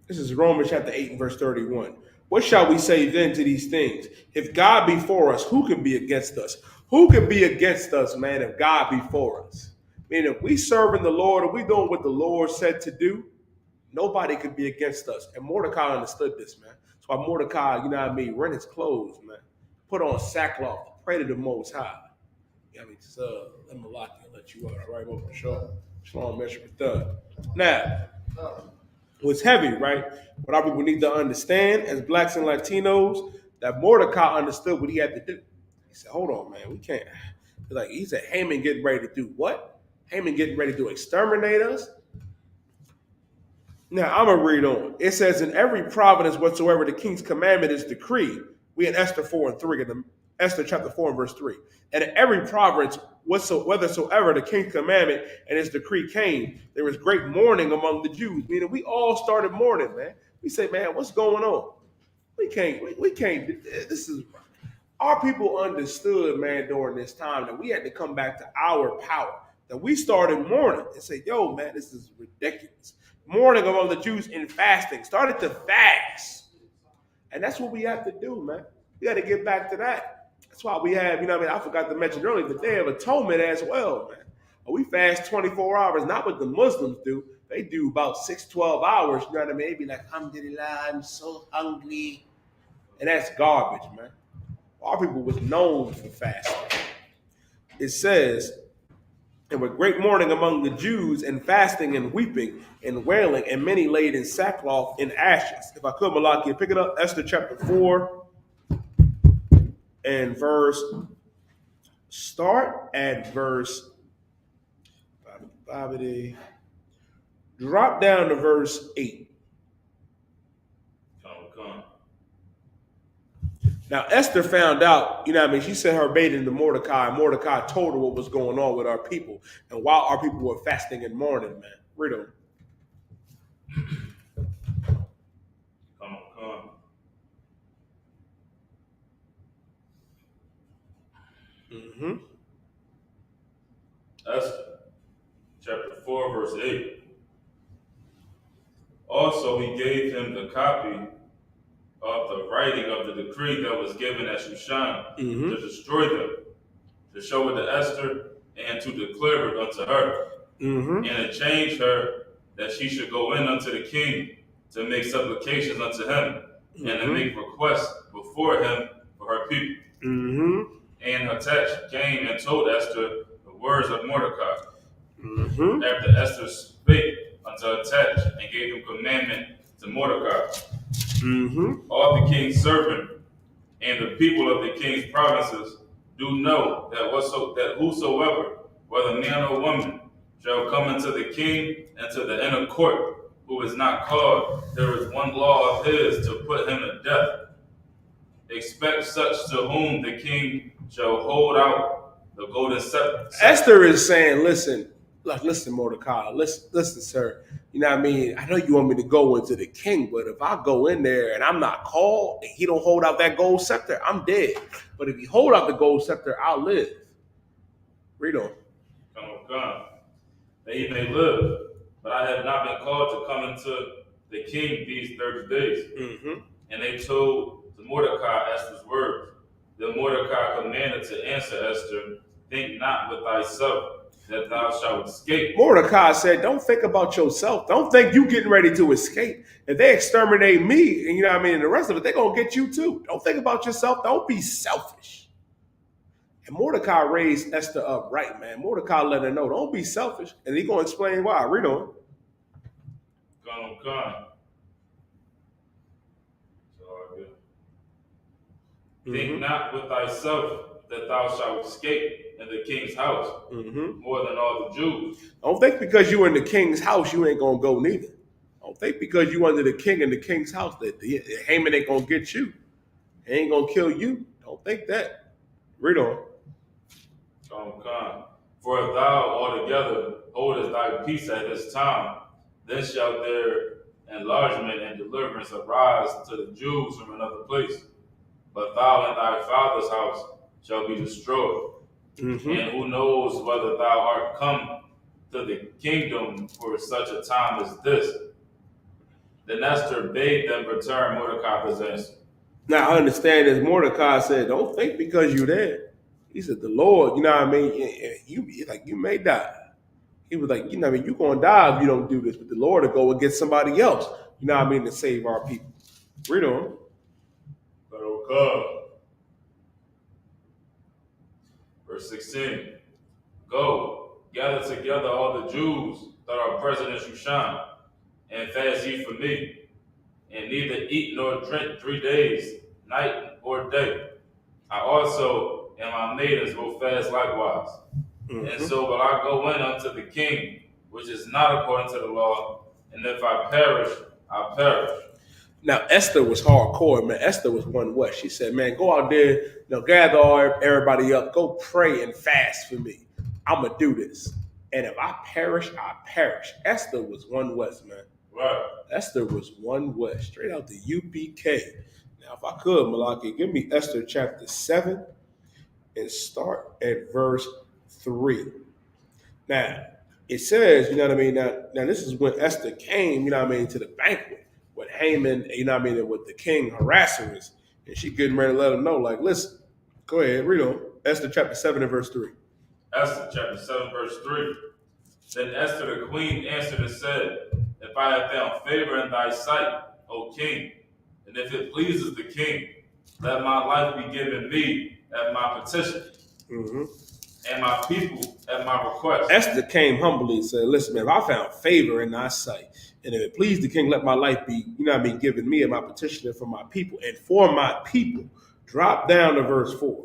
This is Romans chapter 8 and verse 31. What shall we say then to these things? If God be for us, who can be against us? Who can be against us, man, if God be for us? I mean, if we serving the Lord and we doing what the Lord said to do, nobody could be against us. And Mordecai understood this, man. That's why Mordecai, you know what I mean, rent his clothes, man. Put on sackcloth, pray to the Most High. You know what I mean? Just let me lock you and let you out, all right? Well, for sure. Shalom, measure with thug. Now, what's heavy, right? What our people need to understand as blacks and Latinos, that Mordecai understood what he had to do. He said, hold on, man, we can't. Like, he said, Haman getting ready to do what? Haman getting ready to exterminate us? Now, I'm going to read on. It says, in every providence whatsoever the king's commandment is decreed. We in Esther 4 and 3, in Esther chapter 4 and verse 3. And in every providence whatsoever the king's commandment and his decree came, there was great mourning among the Jews. Meaning we all started mourning, man. We say, man, what's going on? We can't, this is, Our people understood, man, during this time that we had to come back to our power. That we started mourning and say, yo, man, this is ridiculous. Mourning among the Jews in fasting. Started to fast. And that's what we have to do, man. We got to get back to that. That's why we have, I forgot to mention earlier, the Day of Atonement as well, man. We fast 24 hours, not what the Muslims do. They do about 12 hours, you know what I mean? They be like, alhamdulillah, I'm so hungry. And that's garbage, man. Our people was known for fasting. It says, and with great mourning among the Jews, and fasting and weeping and wailing, and many laid in sackcloth and ashes. If I could, Malaki, pick it up, Esther chapter 4 and start at verse, drop down to verse 8. Come. Now, Esther found out, she sent her maiden to Mordecai, and Mordecai told her what was going on with our people. And while our people were fasting and mourning, man. Read on. Come. Mm-hmm. Esther, chapter 4, verse 8. Also, he gave him the copy of the writing of the decree that was given at Shushan to destroy them, to show it to Esther, and to declare it unto her, and to change her that she should go in unto the king to make supplications unto him, and to make requests before him for her people. And Hatach came and told Esther the words of Mordecai. After Esther spake unto Hatach and gave him commandment to Mordecai. All the king's servant and the people of the king's provinces do know that whosoever, whether man or woman, shall come into the king and to the inner court, who is not called, there is one law of his to put him to death. Expect such to whom the king shall hold out the golden scepter. Esther is saying, listen, Mordecai, listen, sir. You know what I mean? I know you want me to go into the king, but if I go in there and I'm not called and he don't hold out that gold scepter, I'm dead. But if he hold out the gold scepter, I'll live. Read on. Come, that he may live. But I have not been called to come into the king these 30 days. And they told to Mordecai Esther's words. Then Mordecai commanded to answer Esther, think not with thyself that thou shalt escape. Mordecai said, don't think about yourself. Don't think you getting ready to escape. If they exterminate me, and and the rest of it, they're going to get you too. Don't think about yourself. Don't be selfish. And Mordecai raised Esther up right, man. Mordecai let her know, don't be selfish. And he's going to explain why. Read on. Come. Think not with thyself that thou shalt escape in the king's house more than all the Jews. Don't think because you're in the king's house, you ain't going to go neither. Don't think because you under the king in the king's house that Haman ain't going to get you. He ain't going to kill you. Don't think that. Read on. Come. For if thou altogether holdest thy peace at this time, then shall their enlargement and deliverance arise to the Jews from another place. But thou and thy father's house shall be destroyed. And who knows whether thou art come to the kingdom for such a time as this. Then Esther bade them return Mordecai's answer. Now I understand as Mordecai said, don't think because you're there. He said, the Lord, you may die. He was like, you're going to die if you don't do this. But the Lord will go and get somebody else, to save our people. Read on. Verse 16. Go, gather together all the Jews that are present in Shushan, and fast ye for me, and neither eat nor drink 3 days, night or day. I also and my maidens will fast likewise. And so will I go in unto the king, which is not according to the law, and if I perish, I perish. Now, Esther was hardcore, man. Esther was one what? She said, man, go out there, gather everybody up, go pray and fast for me. I'm going to do this. And if I perish, I perish. Esther was one West, man. Right. Esther was one West, straight out the UPK. Now, if I could, Malaki, give me Esther chapter 7 and start at verse 3. Now, it says, you know what I mean? Now this is when Esther came, you know what I mean, to the banquet with Haman, you know what I mean, and with the king Harassers. And she getting ready to let him know, like, listen, go ahead, read on. Esther chapter 7 and verse 3. Esther chapter 7, verse 3. Then Esther the queen answered and said, If I have found favor in thy sight, O king, and if it pleases the king, let my life be given me at my petition, and my people at my request. Esther came humbly and said, listen, man, if I found favor in thy sight, and if it please the king, let my life be, you know what I mean, given me and my petitioner for my people and for my people. Drop down to verse 4.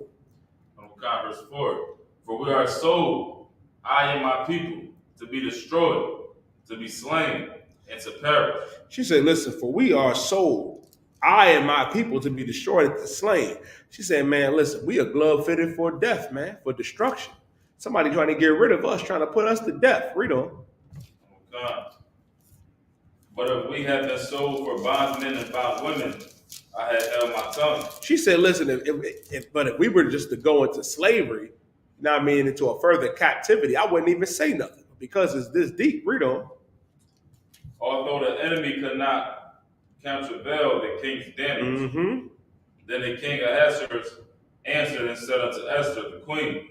Okay, verse 4. For we are sold, I and my people, to be destroyed, to be slain, and to perish. She said, listen, for we are sold, I and my people, to be destroyed and to slain. She said, man, listen, we are glove fitted for death, man, for destruction. Somebody trying to get rid of us, trying to put us to death. Read on. Okay. But if we had been sold for bondmen and bondwomen, I had held my tongue. She said, listen, if we were just to go into slavery, you know what I mean, into a further captivity, I wouldn't even say nothing because it's this deep. Read on. Although the enemy could not countervail the king's damage, then the king Ahasuerus answered and said unto Esther, the queen,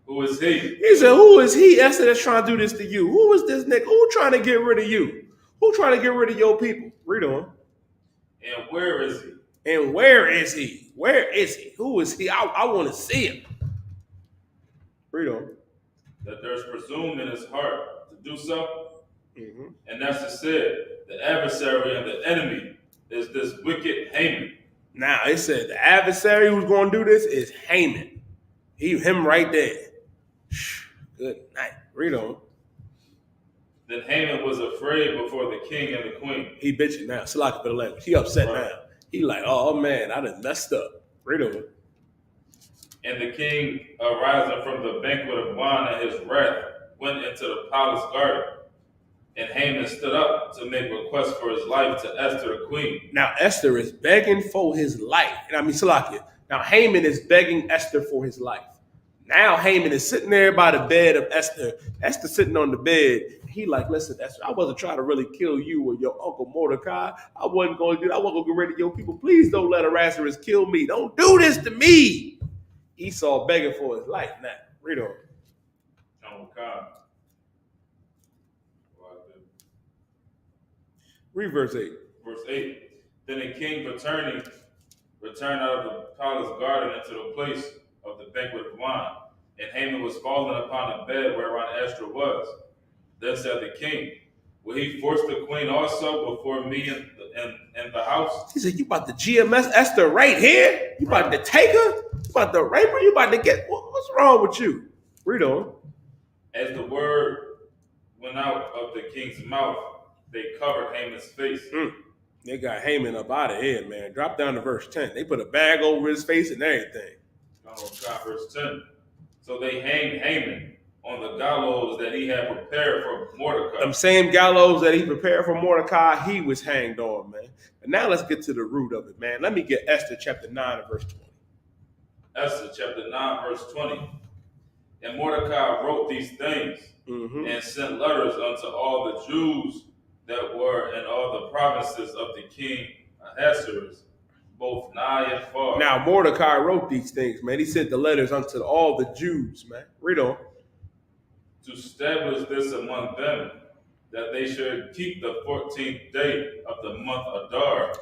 Who is he? He said, who is he, Esther, that's trying to do this to you? Who is this nigga? Who trying to get rid of you? Who trying to get rid of your people? Read on. And where is he? And where is he? Where is he? Who is he? I want to see him. Read on. That there's presumed in his heart to do so. And Esther said, the adversary and the enemy is this wicked Haman. Now, it said the adversary who's going to do this is Haman. Him right there. Good night. Read on. Then Haman was afraid before the king and the queen. He bitching now. Salaki for the language. He upset now. He like, oh man, I done messed up. Read on. And the king, arising from the banquet of wine in his wrath, went into the palace garden. And Haman stood up to make request for his life to Esther the queen. Now Esther is begging for his life. And I mean, Salaki. Now Haman is begging Esther for his life. Now Haman is sitting there by the bed of Esther. Esther sitting on the bed. He like, listen, Esther, I wasn't trying to really kill you or your uncle Mordecai. I wasn't going to do that. I wasn't going to get rid of your people. Please don't let Ahasuerus kill me. Don't do this to me. Esau begging for his life. Now, read on. Read verse 8. Verse 8. Then the king returned out of the palace garden into the place of the banquet of wine. And Haman was fallen upon the bed whereon Esther was. Then said the king, Will he force the queen also before me in the house? He said, you about to GMS Esther right here? You about to take her? You about to rape her? You about to get, what's wrong with you? Read on. As the word went out of the king's mouth, they covered Haman's face. They got Haman up out of here, man. Drop down to verse 10. They put a bag over his face and everything. Verse 10. So they hanged Haman on the gallows that he had prepared for Mordecai. Them same gallows that he prepared for Mordecai, he was hanged on, man. And now let's get to the root of it, man. Let me get Esther chapter 9 and verse 20. Esther chapter 9, verse 20. And Mordecai wrote these things and sent letters unto all the Jews that were in all the provinces of the king Ahasuerus, both nigh and far. Now Mordecai wrote these things, man. He sent the letters unto all the Jews, man. Read on. To establish this among them, that they should keep the 14th day of the month Adar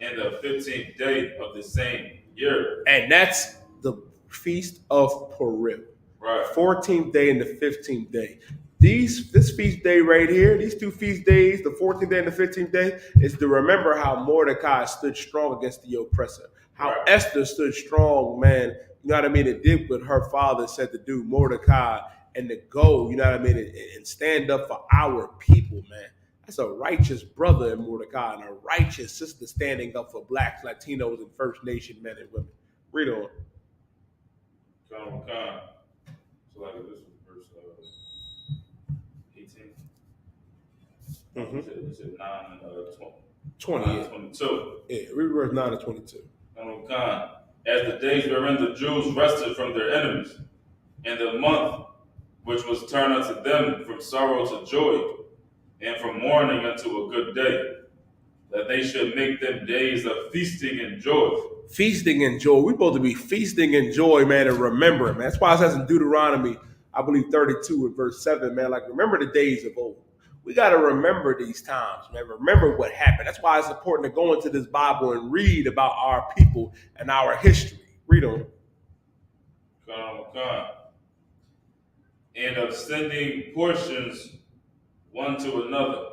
and the 15th day of the same year. And that's the feast of Purim. Right. 14th day and the 15th day. This feast day right here, these two feast days, the 14th day and the 15th day, is to remember how Mordecai stood strong against the oppressor. How Esther stood strong, man. You know what I mean? It did what her father said to do, Mordecai, and to go, you know what I mean, and stand up for our people, man. That's a righteous brother in Mordecai and a righteous sister standing up for blacks, Latinos, and First Nation men and women. Read on. So like this was verse 18. It said 9 and 20. 20. 22. Yeah, read verse 9 to 22. As the days wherein the Jews rested from their enemies, and the month which was turned unto them from sorrow to joy, and from mourning unto a good day, that they should make them days of feasting and joy. Feasting and joy. We're supposed to be feasting and joy, man, and remembering, man. That's why it says in Deuteronomy, I believe 32 and verse 7, man, like remember the days of old. We got to remember these times, man. Remember what happened. That's why it's important to go into this Bible and read about our people and our history. Read on. And of sending portions one to another,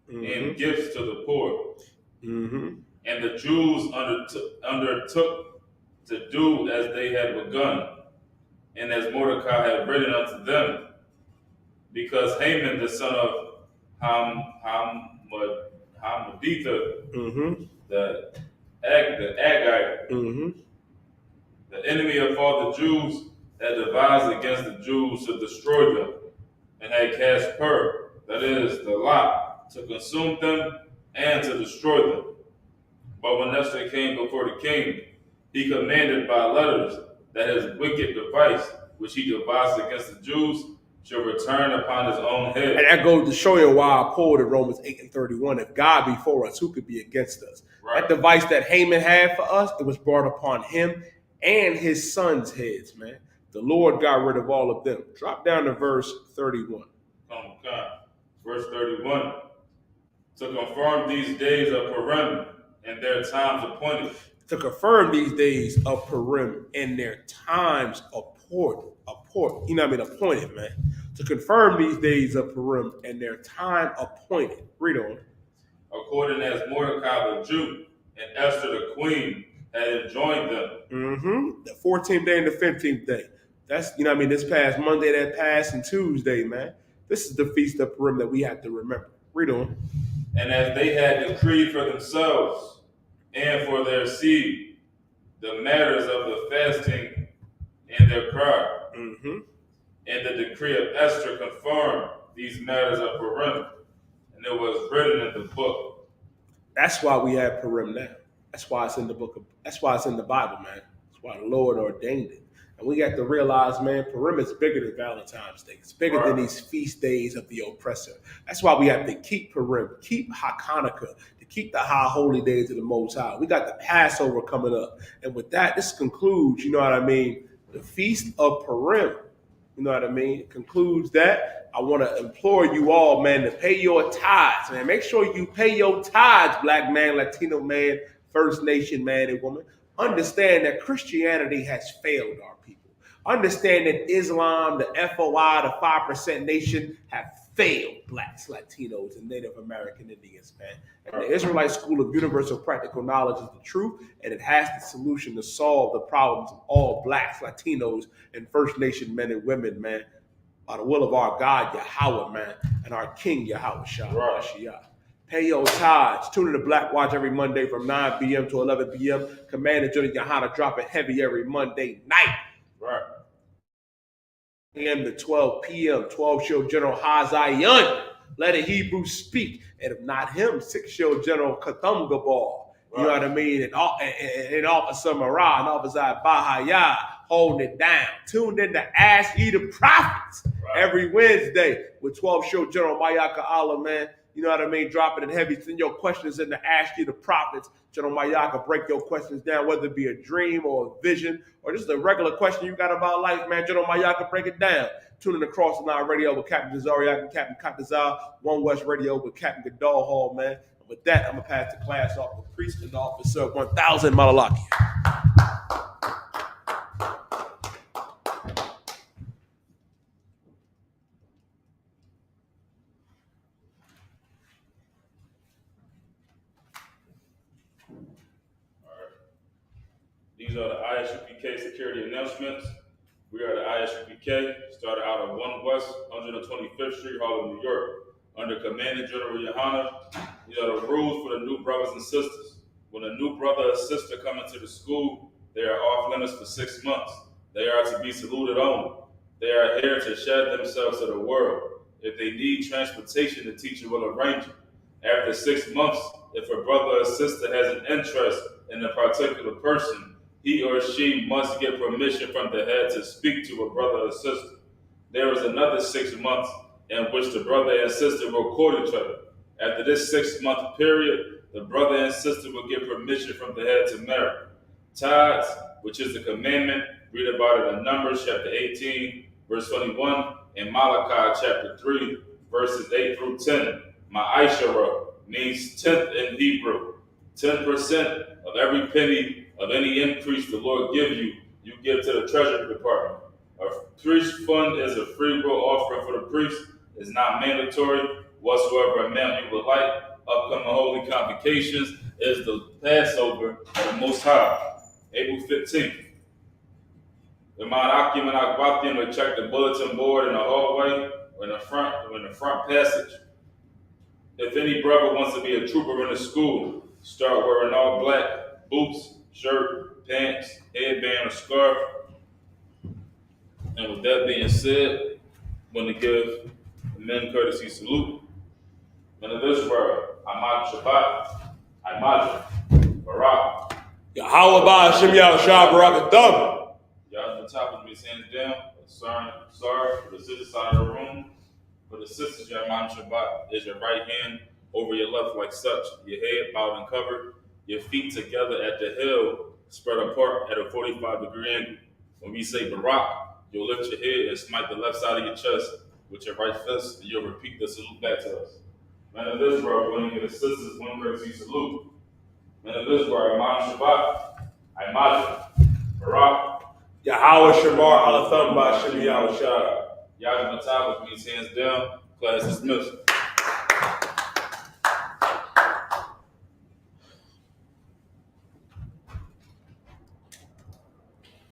and gifts to the poor. And the Jews undertook to do as they had begun, and as Mordecai had written unto them, because Haman the son of Hammedatha, the Agagite, the enemy of all the Jews, had devised against the Jews to destroy them, and had cast pur, that is, the lot, to consume them and to destroy them. But when Esther came before the king, he commanded by letters that his wicked device, which he devised against the Jews, should return upon his own head. And that goes to show you why I pulled in Romans 8 and 31. If God be for us, who could be against us? Right. That device that Haman had for us, it was brought upon him and his sons' heads, man. The Lord got rid of all of them. Drop down to verse 31. Verse 31. To confirm these days of Purim and their times appointed. To confirm these days of Purim and their times appointed. You know what I mean? Appointed, man. To confirm these days of Purim and their time appointed. Read on. According as Mordecai the Jew and Esther the queen had enjoined them. The 14th day and the 15th day. That's, you know what I mean, this past Monday, that passed, and Tuesday, man. This is the Feast of Purim that we have to remember. Read on. And as they had decreed for themselves and for their seed the matters of the fasting and their cry, and the decree of Esther confirmed these matters of Purim, and it was written in the book. That's why we have Purim now. That's why it's in the book. That's why it's in the Bible, man. That's why the Lord ordained it. And we got to realize, man, Purim is bigger than Valentine's Day. It's bigger than these feast days of the oppressor. That's why we have to keep Purim, keep Hanukkah, to keep the high holy days of the Most High. We got the Passover coming up. And with that, this concludes, you know what I mean, the Feast of Purim. You know what I mean? It concludes that. I want to implore you all, man, to pay your tithes, man. Make sure you pay your tithes, Black man, Latino man, First Nation man and woman. Understand that Christianity has failed our people. Understand that Islam, the FOI, the 5% nation have failed Blacks, Latinos, and Native American Indians, man. And the Israelite School of Universal Practical Knowledge is the truth, and it has the solution to solve the problems of all Blacks, Latinos, and First Nation men and women, man, by the will of our God, Yahweh, man, and our King, Yahweh Shah. Pay your tithes. Tune in to Black Watch every Monday from 9 p.m. to 11 p.m. Commander Johnny Yahana dropping heavy every Monday night. A.m. to 12 p.m. 12-Show General Hazayan. Let a Hebrew speak. And if not him, 6-Show General Katham Gabal. You know what I mean? And Officer Marah and Officer Bahaya holding it down. Tuned in to Ask Ye the Prophets every Wednesday with 12-Show General Mayaka Allah, man. You know what I mean? Dropping it heavy. Send your questions in to Ask You the Prophets. General Mayaka break your questions down, whether it be a dream or a vision or just a regular question you got about life, man. General Mayaka break it down. Tune in to Cross the Line Radio with Captain Jazariak and Captain Katazar. One West Radio with Captain Gadal Hall, man. And with that, I'm going to pass the class off to Priest and Officer 1000 Malalaki. These are the ISUPK security announcements. We are the ISUPK, started out of 1 West, 125th Street, Harlem, New York. Under Commander General Yohana, these are the rules for the new brothers and sisters. When a new brother or sister come into the school, they are off limits for 6 months. They are to be saluted only. They are here to shed themselves to the world. If they need transportation, the teacher will arrange it. After 6 months, if a brother or sister has an interest in a particular person, he or she must get permission from the head to speak to a brother or sister. There is another 6 months in which the brother and sister will court each other. After this 6 month period, the brother and sister will get permission from the head to marry. Tithes, which is the commandment, read about it in Numbers chapter 18, verse 21, and Malachi chapter 3, verses 8 through 10. Ma'ashara means tenth in Hebrew. 10% of every penny of any increase the Lord give you, you give to the treasury department. A priest fund is a free will offering for the priest. It's not mandatory. Whatsoever amount you would like. Upcoming holy convocations is the Passover of the Most High, April 15th. The Mount Akim and Akbatim will check the bulletin board in the hallway or in the front passage. If any brother wants to be a trooper in the school, start wearing all black, boots, shirt, pants, headband, or scarf. And with that being said, I'm going to give the men courtesy salute. Men of Israel, Ahmad Shabbat, Ahmad Barak. Yahweh Hashem Yahushua Barak Adam. Y'all on top of me, hands down. Sorry for the sister side of the room. For the sisters, your Ahmad Shabbat is your right hand over your left like such, your head bowed and covered, your feet together at the heel, spread apart at a 45-degree angle. When we say Barak, you'll lift your head and smite the left side of your chest with your right fist, and you'll repeat the salute back to us. Men of Israel, when you get the sisters, one courtesy salute. Men of Israel, Ahmad Shabbat, Ahmad Barak. Yahweh Shamar Alatham Ba'Shem Yahushua. Y'all on top with me, hands down, class dismissed.